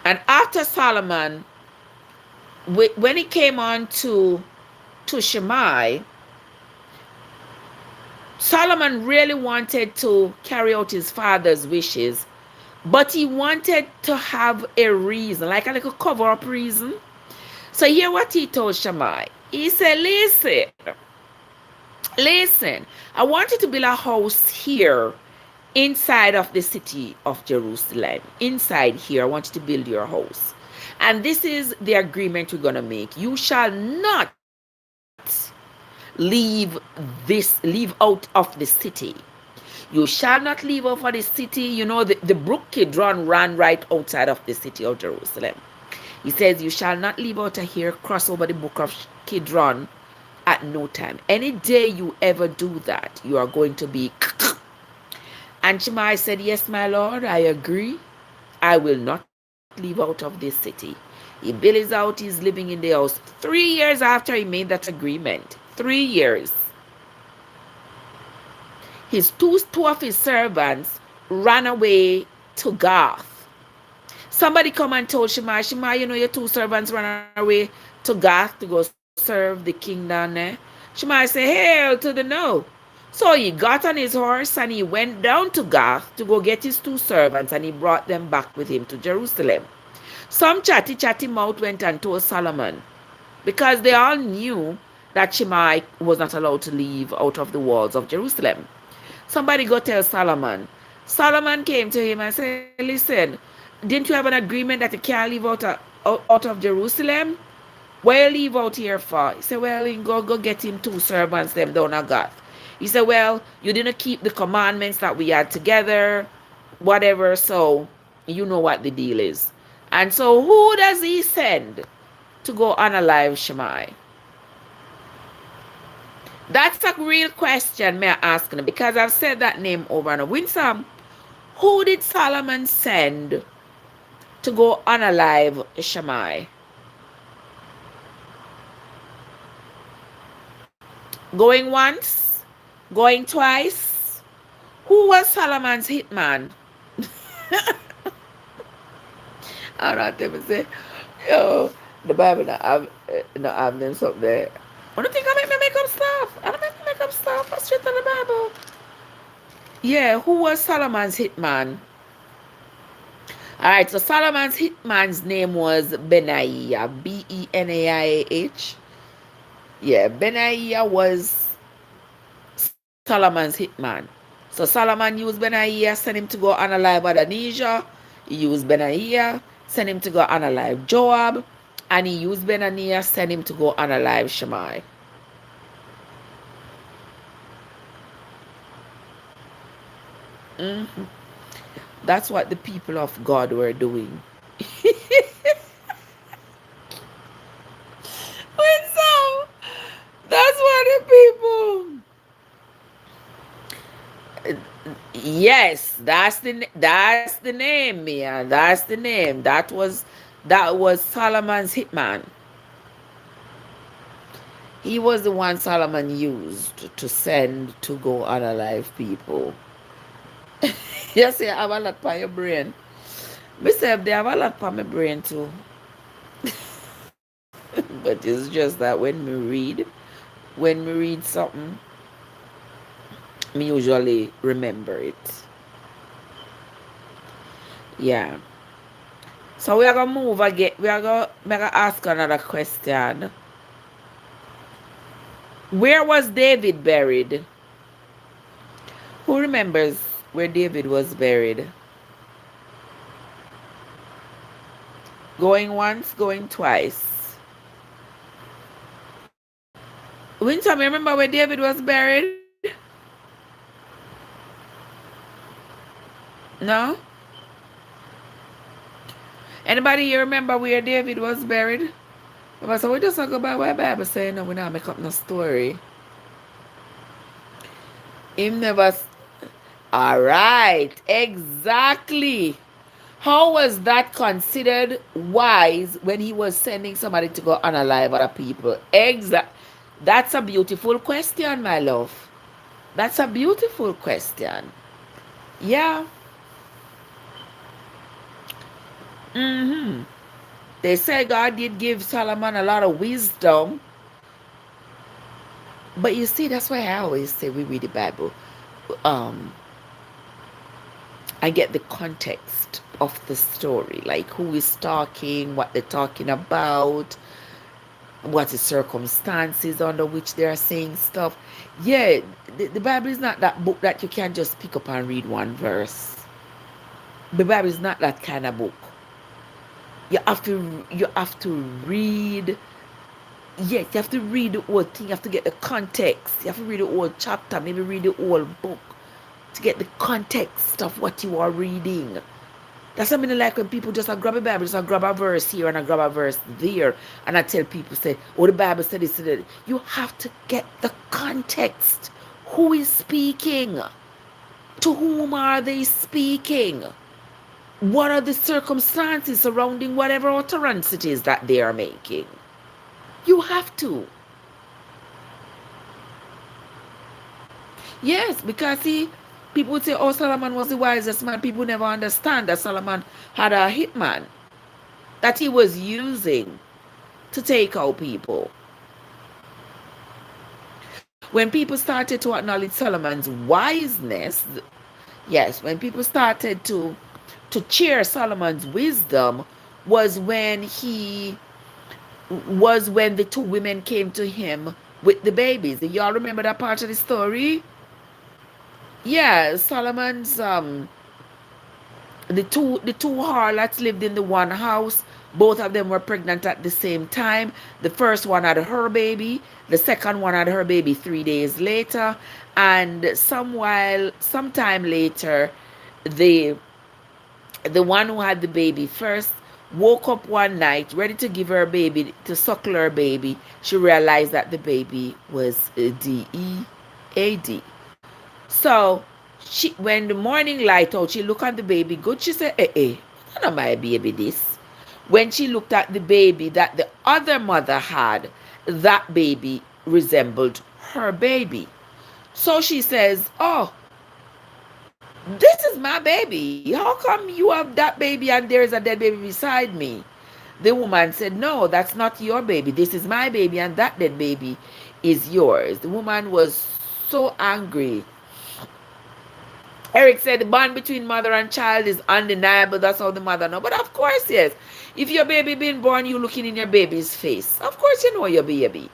And after Solomon, when he came on to Shimei, Solomon really wanted to carry out his father's wishes, but he wanted to have a reason, like a little cover-up reason. So hear what he told Shimei. He said, listen, I want you to build a house here inside of the city of Jerusalem. Inside here, I want you to build your house. And this is the agreement we're going to make. You shall not leave out of the city. You shall not leave out of the city. You know, the brook Kidron ran right outside of the city of Jerusalem. He says, you shall not leave out of here, cross over the brook of Kidron at no time. Any day you ever do that, you are going to be. And Shimei said, yes, my Lord, I agree. I will not leave out of this city. He built his out, he's living in the house. 3 years after he made that agreement, 3 years, two of his servants ran away to Gath. Somebody come and told Shimei, Shimei, you know your two servants ran away to Gath to go serve the king down there. Shimei said, hell to the no. So he got on his horse and he went down to Gath to go get his two servants, and he brought them back with him to Jerusalem. Some chatty mouth went and told Solomon, because they all knew that Shimei was not allowed to leave out of the walls of Jerusalem. Somebody go tell Solomon. Solomon came to him and said, listen, didn't you have an agreement that you can't leave out of Jerusalem? Why you leave out here for? He said, well, you go get him two servants them down at Gath. He said, well, you didn't keep the commandments that we had together, whatever, so you know what the deal is. And so who does he send to go unalive Shimei? That's a real question, may I ask him, because I've said that name over and over. Winsome, who did Solomon send to go unalive Shimei? Going once? Going twice? Who was Solomon's hitman? I don't know, say, yo, the Bible not have them something there. I don't think I make up stuff. I don't make up stuff. I straight on the Bible. Yeah, who was Solomon's hitman? Alright, so Solomon's hitman's name was Benaiah. Benaiah. Yeah, Benaiah was Solomon's hitman. So Solomon used Benaiah, sent him to go unalive Adonijah. He used Benaiah, sent him to go unalive Joab. And he used Benaiah, sent him to go unalive Shimei. That's what the people of God were doing. So, that's what the people. Yes, that's the name, Mia. That's the name. That was Solomon's hitman. He was the one Solomon used to send to go unalive people. Yes, you have a lot for your brain. Myself, they have a lot for my brain too. But it's just that when we read something, me usually remember it. Yeah. So we are gonna move again. We are gonna ask another question. Where was David buried? Who remembers where David was buried? Going once, going twice. Winsome, you remember where David was buried? No? Anybody here remember where David was buried? So we just talk about what the Bible saying, no, we not make up no story. Him never. Alright, exactly. How was that considered wise when he was sending somebody to go unalive other people? That's a beautiful question, my love. That's a beautiful question. Yeah. They say God did give Solomon a lot of wisdom. But you see, that's why I always say we read the Bible. I get the context of the story, like who is talking, what they're talking about, what the circumstances under which they are saying stuff. Yeah, the Bible is not that book that you can just pick up and read one verse. The Bible is not that kind of book. You have to read. Yes, you have to read the whole thing. You have to get the context. You have to read the whole chapter, maybe read the whole book to get the context of what you are reading. That's something like when people just grab a Bible, just grab a verse here and grab a verse there. And I tell people, say, oh, the Bible said this, that. You have to get the context. Who is speaking? To whom are they speaking? What are the circumstances surrounding whatever utterance it is that they are making? You have to. Yes, because see, people would say, oh, Solomon was the wisest man. People never understand that Solomon had a hitman that he was using to take out people. When people started to acknowledge Solomon's wiseness, yes, when people started to cheer Solomon's wisdom was when the two women came to him with the babies. Y'all remember that part of the story? Yeah, Solomon's the two harlots lived in the one house. Both of them were pregnant at the same time. The first one had her baby. The second one had her baby 3 days later. And sometime later, the the one who had the baby first woke up one night ready to give her baby to suckle her baby. She realized that the baby was DEAD. So when the morning light out, she looked at the baby good. She said, not my baby this. When she looked at the baby that the other mother had, that baby resembled her baby. So she says, oh, this is my baby. How come you have that baby and there is a dead baby beside me? The woman said, no, that's not your baby. This is my baby and that dead baby is yours. The woman was so angry. Eric said the bond between mother and child is undeniable. That's how the mother know. But of course, yes. If your baby been born, you looking in your baby's face. Of course you know your baby.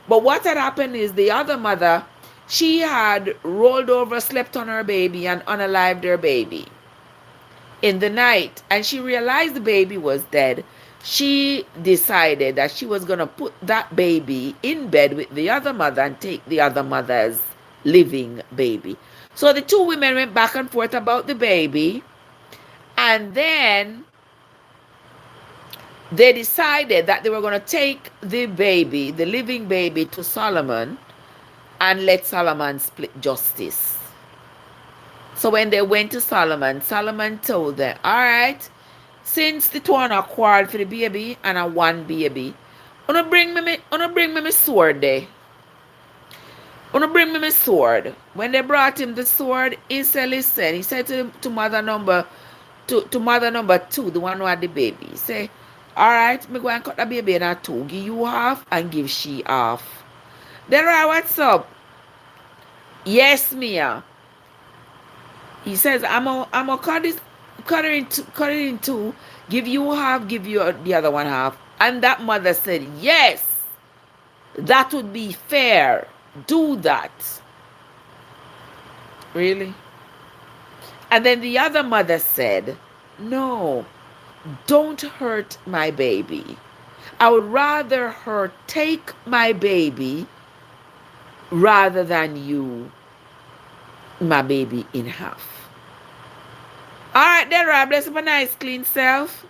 But what had happened is the other mother, she had rolled over, slept on her baby and unalived her baby in the night. And she realized the baby was dead. She decided that she was going to put that baby in bed with the other mother and take the other mother's living baby. So the two women went back and forth about the baby. And then they decided that they were going to take the baby, the living baby, to Solomon and let Solomon split justice. So when they went to Solomon, Solomon told them, all right, since the two are quarreled for the baby and a one baby, wanna bring me my sword there. Wanna bring me my sword. When they brought him the sword, he said, listen, he said to mother number two, the one who had the baby, he said, all right, me go and cut the baby in two, give you half and give she half. Then what's up? Yes, Mia. He says, I'm gonna cut it in two, give you half, give you the other one half. And that mother said, yes, that would be fair. Do that. Really? And then the other mother said, no, don't hurt my baby. I would rather her take my baby rather than you, my baby, in half. All right, then, Rob, let's have a nice clean self.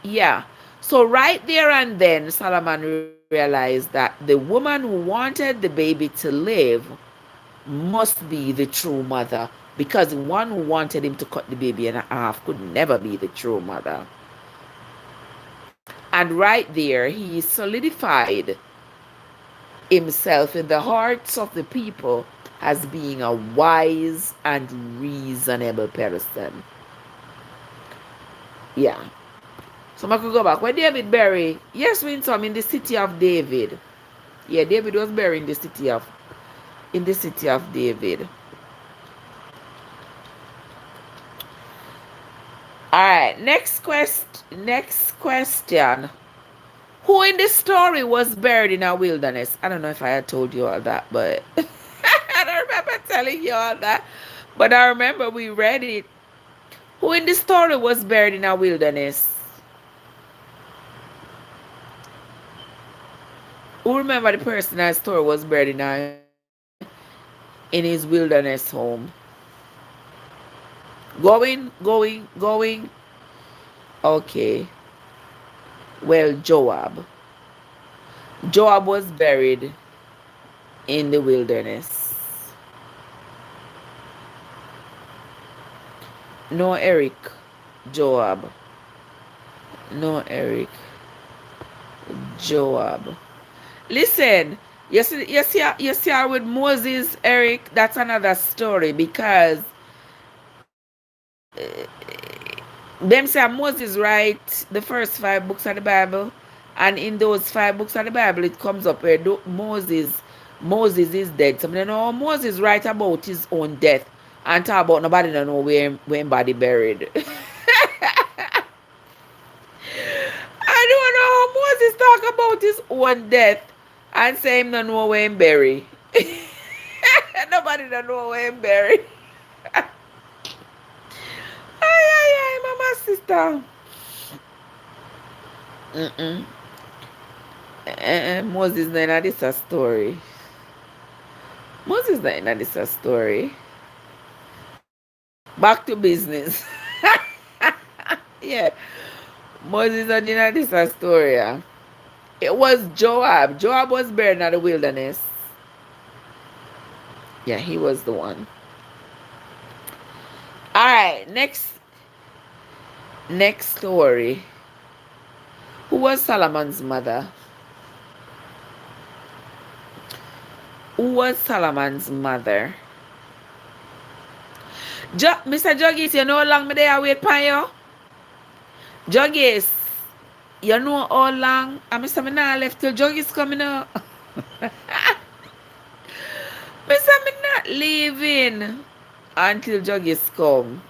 Yeah. So right there and then, Solomon realized that the woman who wanted the baby to live must be the true mother, because the one who wanted him to cut the baby in half could never be the true mother. And right there, he solidified himself in the hearts of the people as being a wise and reasonable person. Yeah. So I could go back. Where David buried? Yes, we saw him in the city of David. Yeah, David was buried in the city of David. All right, next question. Who in the story was buried in a wilderness? I don't know if I had told you all that, but I don't remember telling you all that. But I remember we read it. Who in the story was buried in a wilderness? Who remember the person that story was buried in his wilderness home? Going. Okay. Well, Joab. Joab was buried in the wilderness. No Eric. Joab. No Eric. Joab. Listen, you see her with Moses, Eric, that's another story because them say Moses write the first 5 books of the Bible, and in those 5 books of the Bible it comes up where Moses is dead. Some you know Moses write about his own death and talk about nobody don't know where body buried. I don't know how Moses talk about his own death and say him don't know where him bury. Nobody don't know where him bury. Ay, mama sister. Mm-mm. Moses not this a story. Moses not this a story. Back to business. Yeah. Moses not this a story. It was Joab. Joab was buried in the wilderness. Yeah, he was the one. Alright, next story. Who was Solomon's mother? Who was Solomon's mother? Mr. Juggis, you know how long me there wait for you? Juggis, you know how long? And Mr. Me not left till Juggis coming out. Mr. Me not leaving until Juggis come.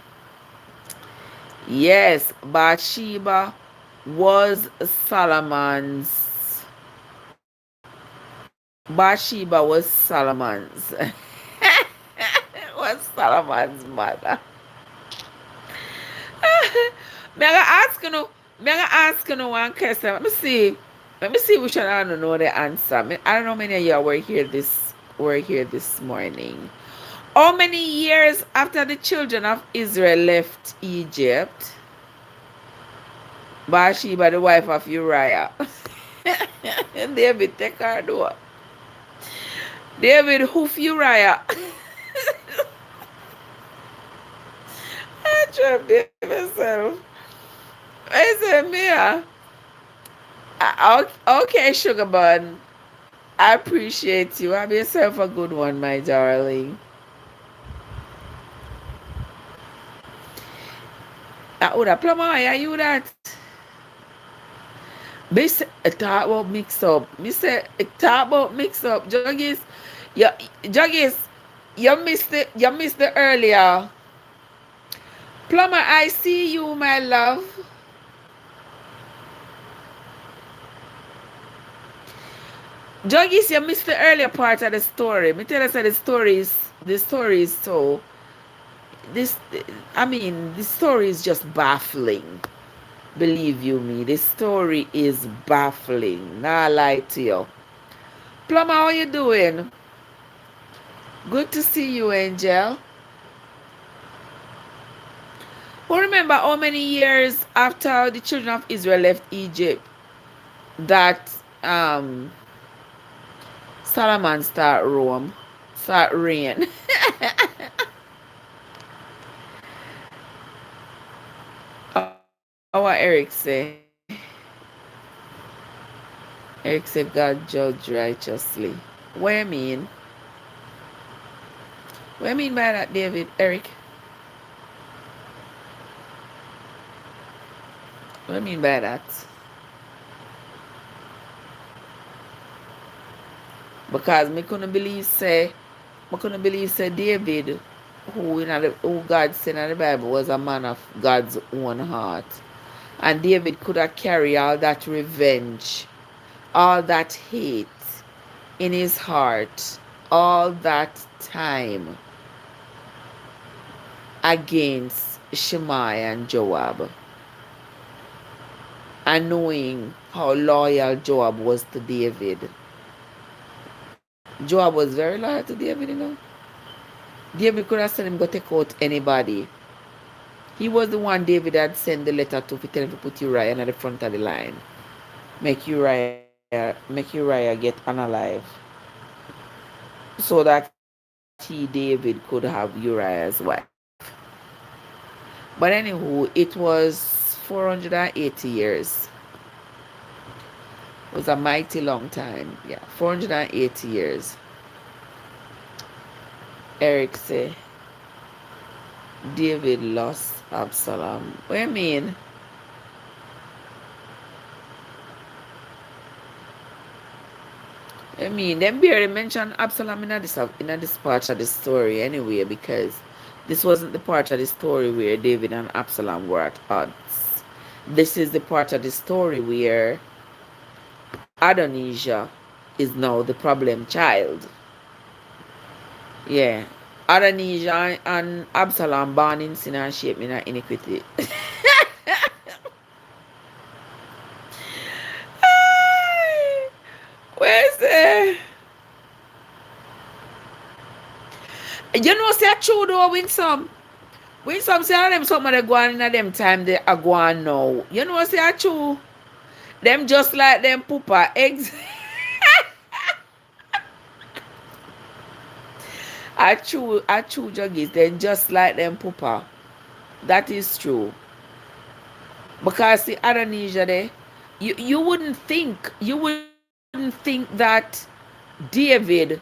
Yes, Bathsheba was Solomon's. Bathsheba was Solomon's. Was Solomon's mother. Me ask you one question. Let me see which one I don't know the answer. I don't know many of you were here this morning. How many years after the children of Israel left Egypt, Bathsheba, the wife of Uriah, David take her door. David hoof Uriah. I trapped myself. I said, Mia. Okay, sugar bun. I appreciate you. Have yourself a good one, my darling. Would plumber, are you that? Me say talk about mix up. Me say talk about mix up. Juggis, you missed the earlier. Plumber, I see you, my love. Juggis, you missed the earlier part of the story. Me tell us that the story is so. The story is just baffling. Believe you me, the story is baffling. Nah, lie to you. Plumber, how you doing? Good to see you, Angel. Who remember how many years after the children of Israel left Egypt that Solomon start reign? Our Eric say God judge righteously. What you mean? What you mean by that, David? Eric? What you mean by that? Because me couldn't believe say David, who God said in the Bible was a man of God's own heart. And David could have carried all that revenge, all that hate in his heart, all that time against Shemaiah and Joab. And knowing how loyal Joab was to David. Joab was very loyal to David, you know. David could have sent him go take out anybody. He was the one David had sent the letter to tell him to put Uriah at the front of the line. Make Uriah get unalive. So that David, could have Uriah's wife. But anywho, it was 480 years. It was a mighty long time. Yeah, 480 years. Eric say David lost Absalom. What do you mean? I mean, them barely mention Absalom in this part of the story anyway, because this wasn't the part of the story where David and Absalom were at odds. This is the part of the story where Adonijah is now the problem child. Yeah. Adonijah and Absalom born in sin and shape in iniquity. Where's the... You know, say true though, when some say them something they go on in them time they are going now. You know, say true. Them just like them pooper eggs. I true juggies, then just like them pooper. That is true. Because the Adonijah there, you wouldn't think that David,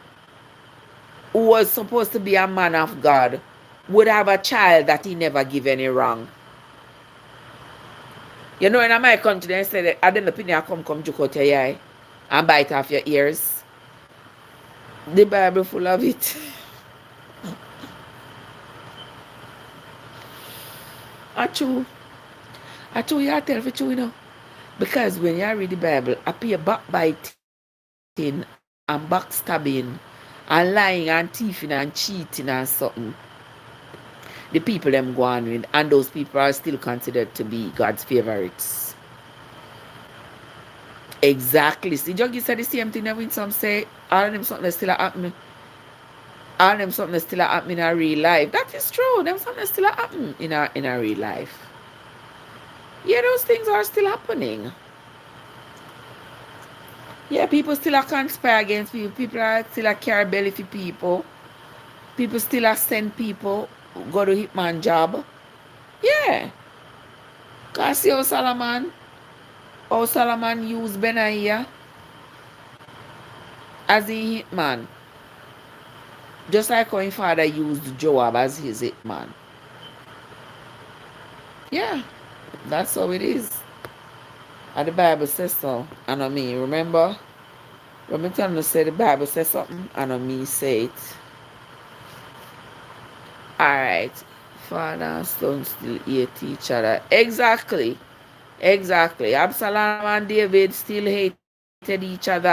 who was supposed to be a man of God, would have a child that he never give any wrong. You know, in my country, they say that I didn't opinion come juke out your eye and bite off your ears. The Bible full of it. I true, you tell for true, you know. Because when you read the Bible, appear backbiting and backstabbing and lying and thieving and cheating and something. The people them go on with, and those people are still considered to be God's favorites. Exactly. See, Juggy said the same thing when some say all of them something that still happen. All of them something that still happen in our real life. That is true. Them something that still happen in our real life. Yeah, those things are still happening. Yeah, people still are conspire against people. People are still a carry belly for people. People still are send people go to hitman job. Yeah. Cause see how Solomon used Benaiah as a hitman. Just like how his father used Joab as his hitman. Yeah. That's how it is. And the Bible says so. And on me, remember? When me tell you say the Bible says something, and on me say it. Alright. Father and son still hate each other. Exactly. Absalom and David still hated each other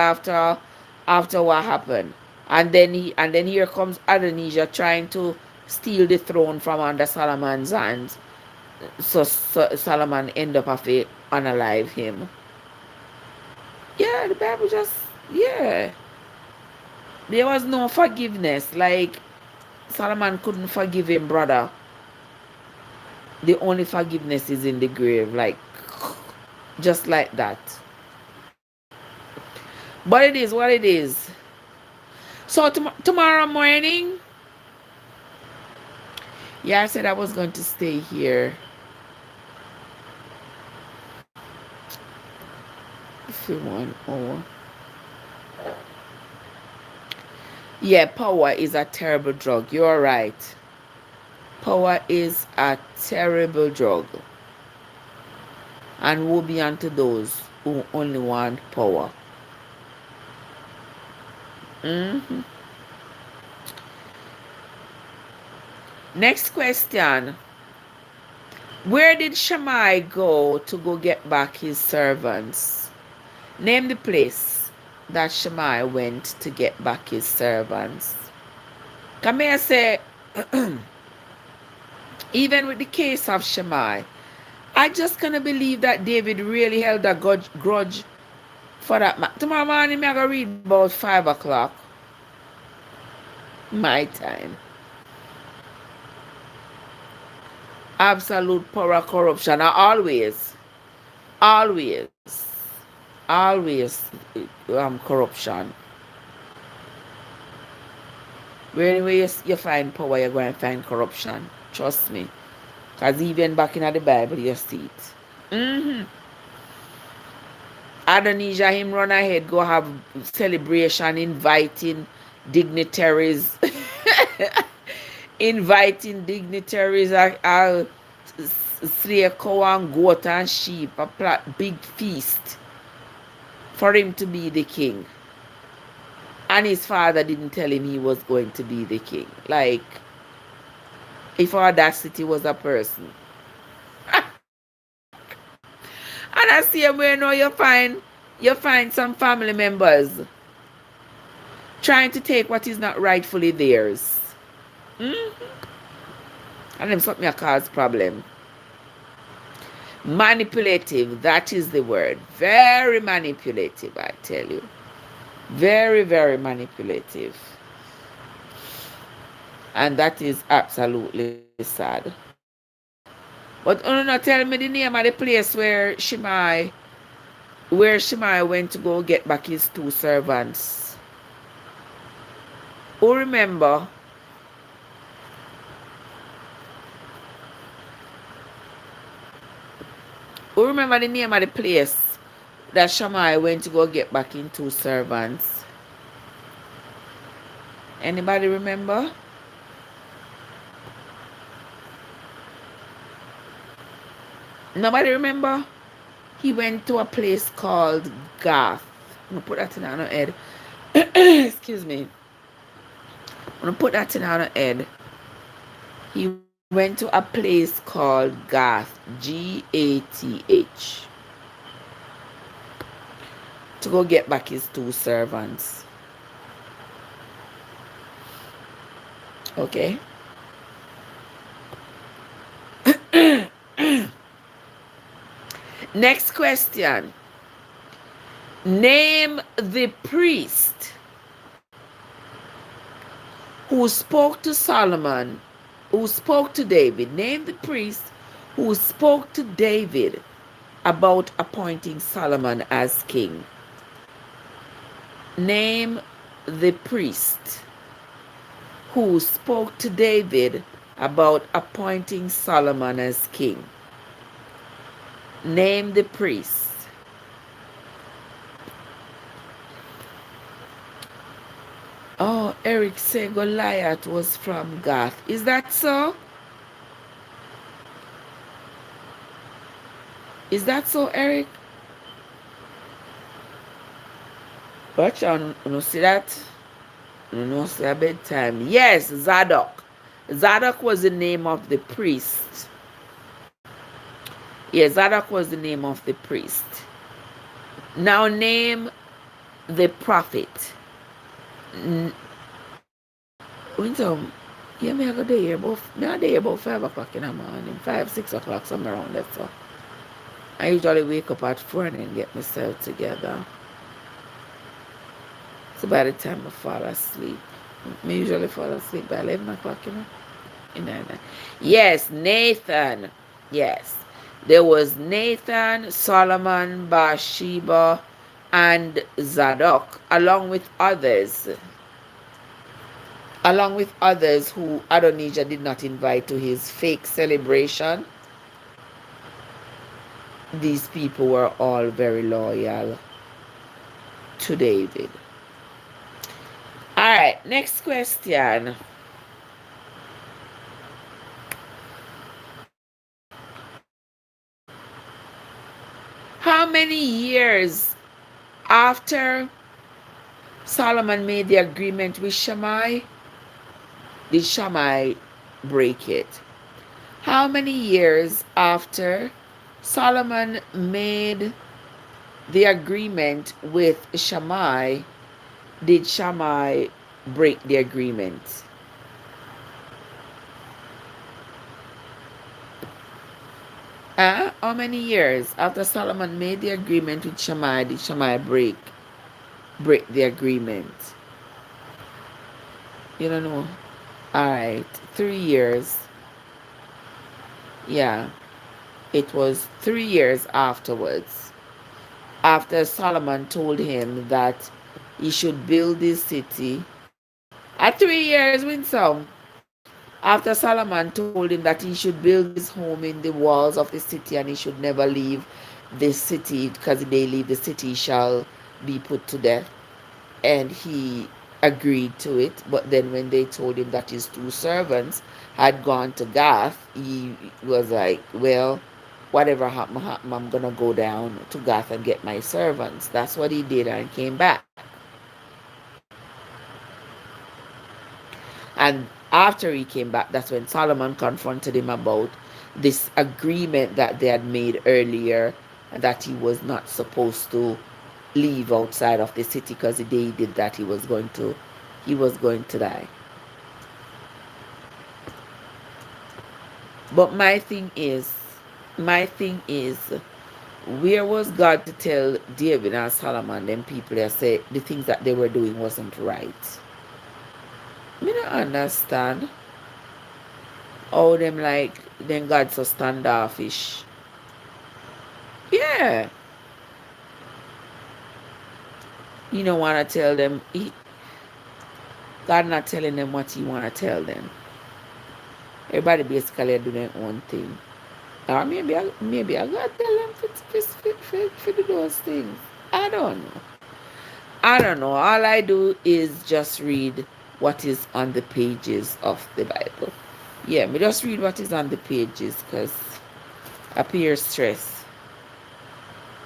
after what happened. And then here comes Adonijah trying to steal the throne from under Solomon's hands. So Solomon end up having to unalive him. Yeah, the Bible just, yeah. There was no forgiveness. Like, Solomon couldn't forgive him, brother. The only forgiveness is in the grave. Like, just like that. But it is what it is. So, tomorrow morning, yeah, I said I was going to stay here. For 1 hour. Yeah, power is a terrible drug. You're right. Power is a terrible drug. And woe be unto those who only want power. Next question. Where did Shammai go to go get back his servants? Name the place that Shammai went to get back his servants. Come here, say, even with the case of Shammai, I just cannot believe that David really held a grudge for that man. Tomorrow morning, I'm going to read about 5 o'clock. My time. Absolute power corruption. Always. Always. Always corruption. Wherever you find power, you're going to find corruption. Trust me. Because even back in the Bible, you see it. Indonesia, him run ahead, go have celebration, inviting dignitaries. Inviting dignitaries, slay cow and goat and sheep, a big feast for him to be the king. And his father didn't tell him he was going to be the king. Like, if audacity was a person. And I see where now you find some family members trying to take what is not rightfully theirs. And them something cause problem. Manipulative, that is the word. Very manipulative, I tell you. Very, very manipulative. And that is absolutely sad. But not tell me the name of the place where Shimei went to go get back his 2 servants. Who remember? Who remember the name of the place that Shammai went to go get back in 2 servants? Anybody remember? Nobody remember? He went to a place called Gath. I'm going to put that in our head. Excuse me. I'm going to put that in our head. He went to a place called Gath. Gath. To go get back his 2 servants. Okay. Next question. Name the priest who spoke to Solomon, who spoke to David. Name the priest who spoke to David about appointing Solomon as king. Name the priest who spoke to David about appointing Solomon as king. Name the priest. Oh, Eric said Goliath was from Gath. Is that so? Is that so, Eric? Watch on, you see that? You see a bedtime. Yes, Zadok. Zadok was the name of the priest. Yes, Zadok was the name of the priest. Now name the prophet. Winter, yeah, me I go there about 5 o'clock in the morning, 5, 6 o'clock, somewhere around that. So I usually wake up at 4 and then get myself together. So by the time I fall asleep, I usually fall asleep by 11 o'clock, you know. Yes, Nathan. Yes. There was Nathan, Solomon, Bathsheba, and Zadok, along with others who Adonijah did not invite to his fake celebration. These people were all very loyal to David. All right, next question. How many years after Solomon made the agreement with Shammai did Shammai break it? How many years after Solomon made the agreement with Shammai did Shammai break the agreement? How many years after Solomon made the agreement with Shammai did Shammai break the agreement? You don't know? Alright. 3 years. Yeah. It was 3 years afterwards. After Solomon told him that he should build this city. At 3 years, Winsome. After Solomon told him that he should build his home in the walls of the city and he should never leave the city, because if they leave the city, he shall be put to death. And he agreed to it. But then when they told him that his two servants had gone to Gath, he was like, well, whatever happened, happened, I'm going to go down to Gath and get my servants. That's what he did and came back. And after he came back, that's when Solomon confronted him about this agreement that they had made earlier, and that he was not supposed to leave outside of the city, because the day he did that, he was going to die. But my thing is, where was God to tell David and Solomon, them people that say the things that they were doing wasn't right? Me don't understand how them like then God so standoffish. Yeah. You don't wanna tell them, God not telling them what he wanna tell them. Everybody basically do their own thing. Or maybe I gotta tell them for do those things. I don't know. I don't know. All I do is just read what is on the pages of the Bible. Yeah, me just read what is on the pages, because I pure stress.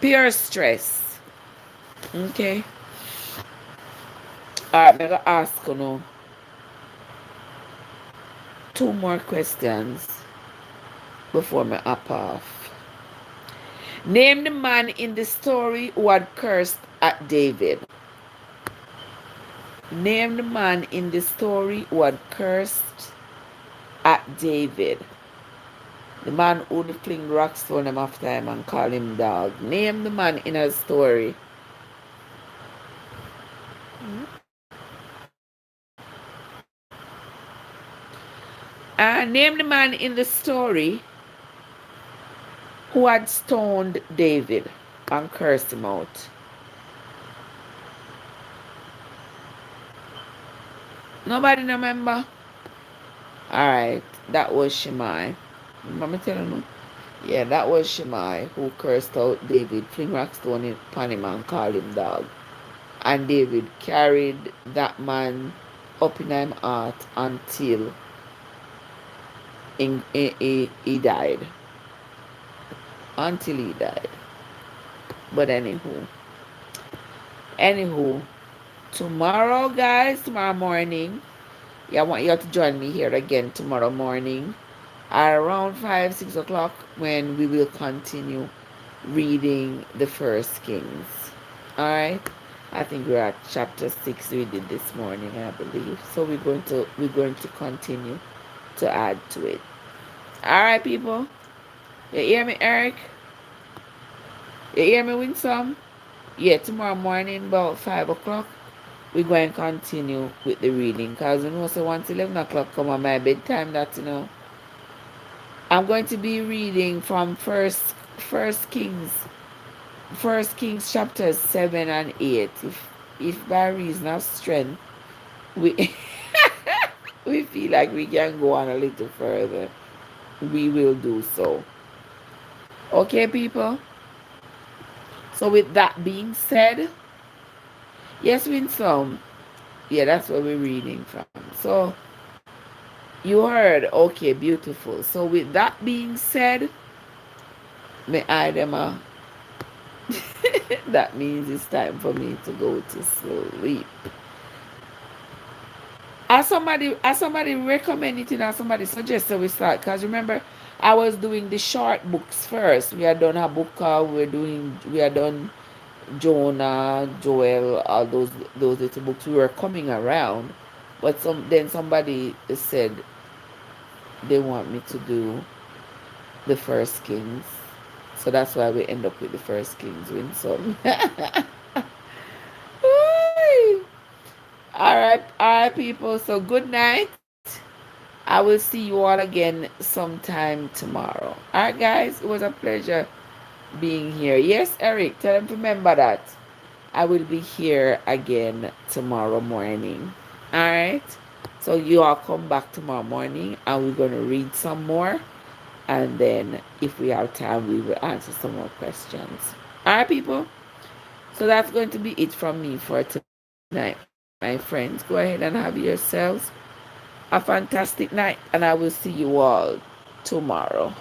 Pure stress. Okay. Alright, I'm gonna ask you now two more questions before me hop off. Name the man in the story who had cursed at David. Name the man in the story who had cursed at David. The man who would fling rocks on him after him and call him dog. Name the man in a story. Name the man in the story who had stoned David and cursed him out. Nobody remember? Alright, that was Shimei. Remember telling you? Yeah, that was Shimei who cursed out David, fling rock stone upon him and called him dog. And David carried that man up in him heart until he died. Until he died. But anywho, tomorrow, guys, tomorrow morning, yeah, I want you to join me here again tomorrow morning at around 5-6 o'clock, when we will continue reading the First Kings. All right. I think we're at chapter 6 we did this morning, I believe. So we're going to continue to add to it. All right, people. You hear me, Eric? You hear me, Winsome? Yeah, tomorrow morning about 5 o'clock, we're going to continue with the reading, because so once 11 o'clock come on my bedtime, that I'm going to be reading from First Kings chapters 7 and 8. If by reason of strength we we feel like we can go on a little further, we will do so. Okay, people? So with that being said, yes, Winsome. Yeah, that's what we're reading from. So you heard, okay, beautiful. So with that being said, may I them that means it's time for me to go to sleep. As somebody recommend it, somebody suggested we start, because remember I was doing the short books first. We had done Habakkuk, we had done Jonah, Joel, all those little books. We were coming around, but then somebody said they want me to do the First Kings, so that's why we end up with the First Kings win some. All right, right, people. So good night. I will see you all again sometime tomorrow. All right, guys. It was a pleasure being here. Yes, Eric. Tell them to remember that. I will be here again tomorrow morning. All right. So you all come back tomorrow morning and we're going to read some more. And then if we have time, we will answer some more questions. All right, people. So that's going to be it from me for tonight, my friends. Go ahead and have yourselves a fantastic night. And I will see you all tomorrow.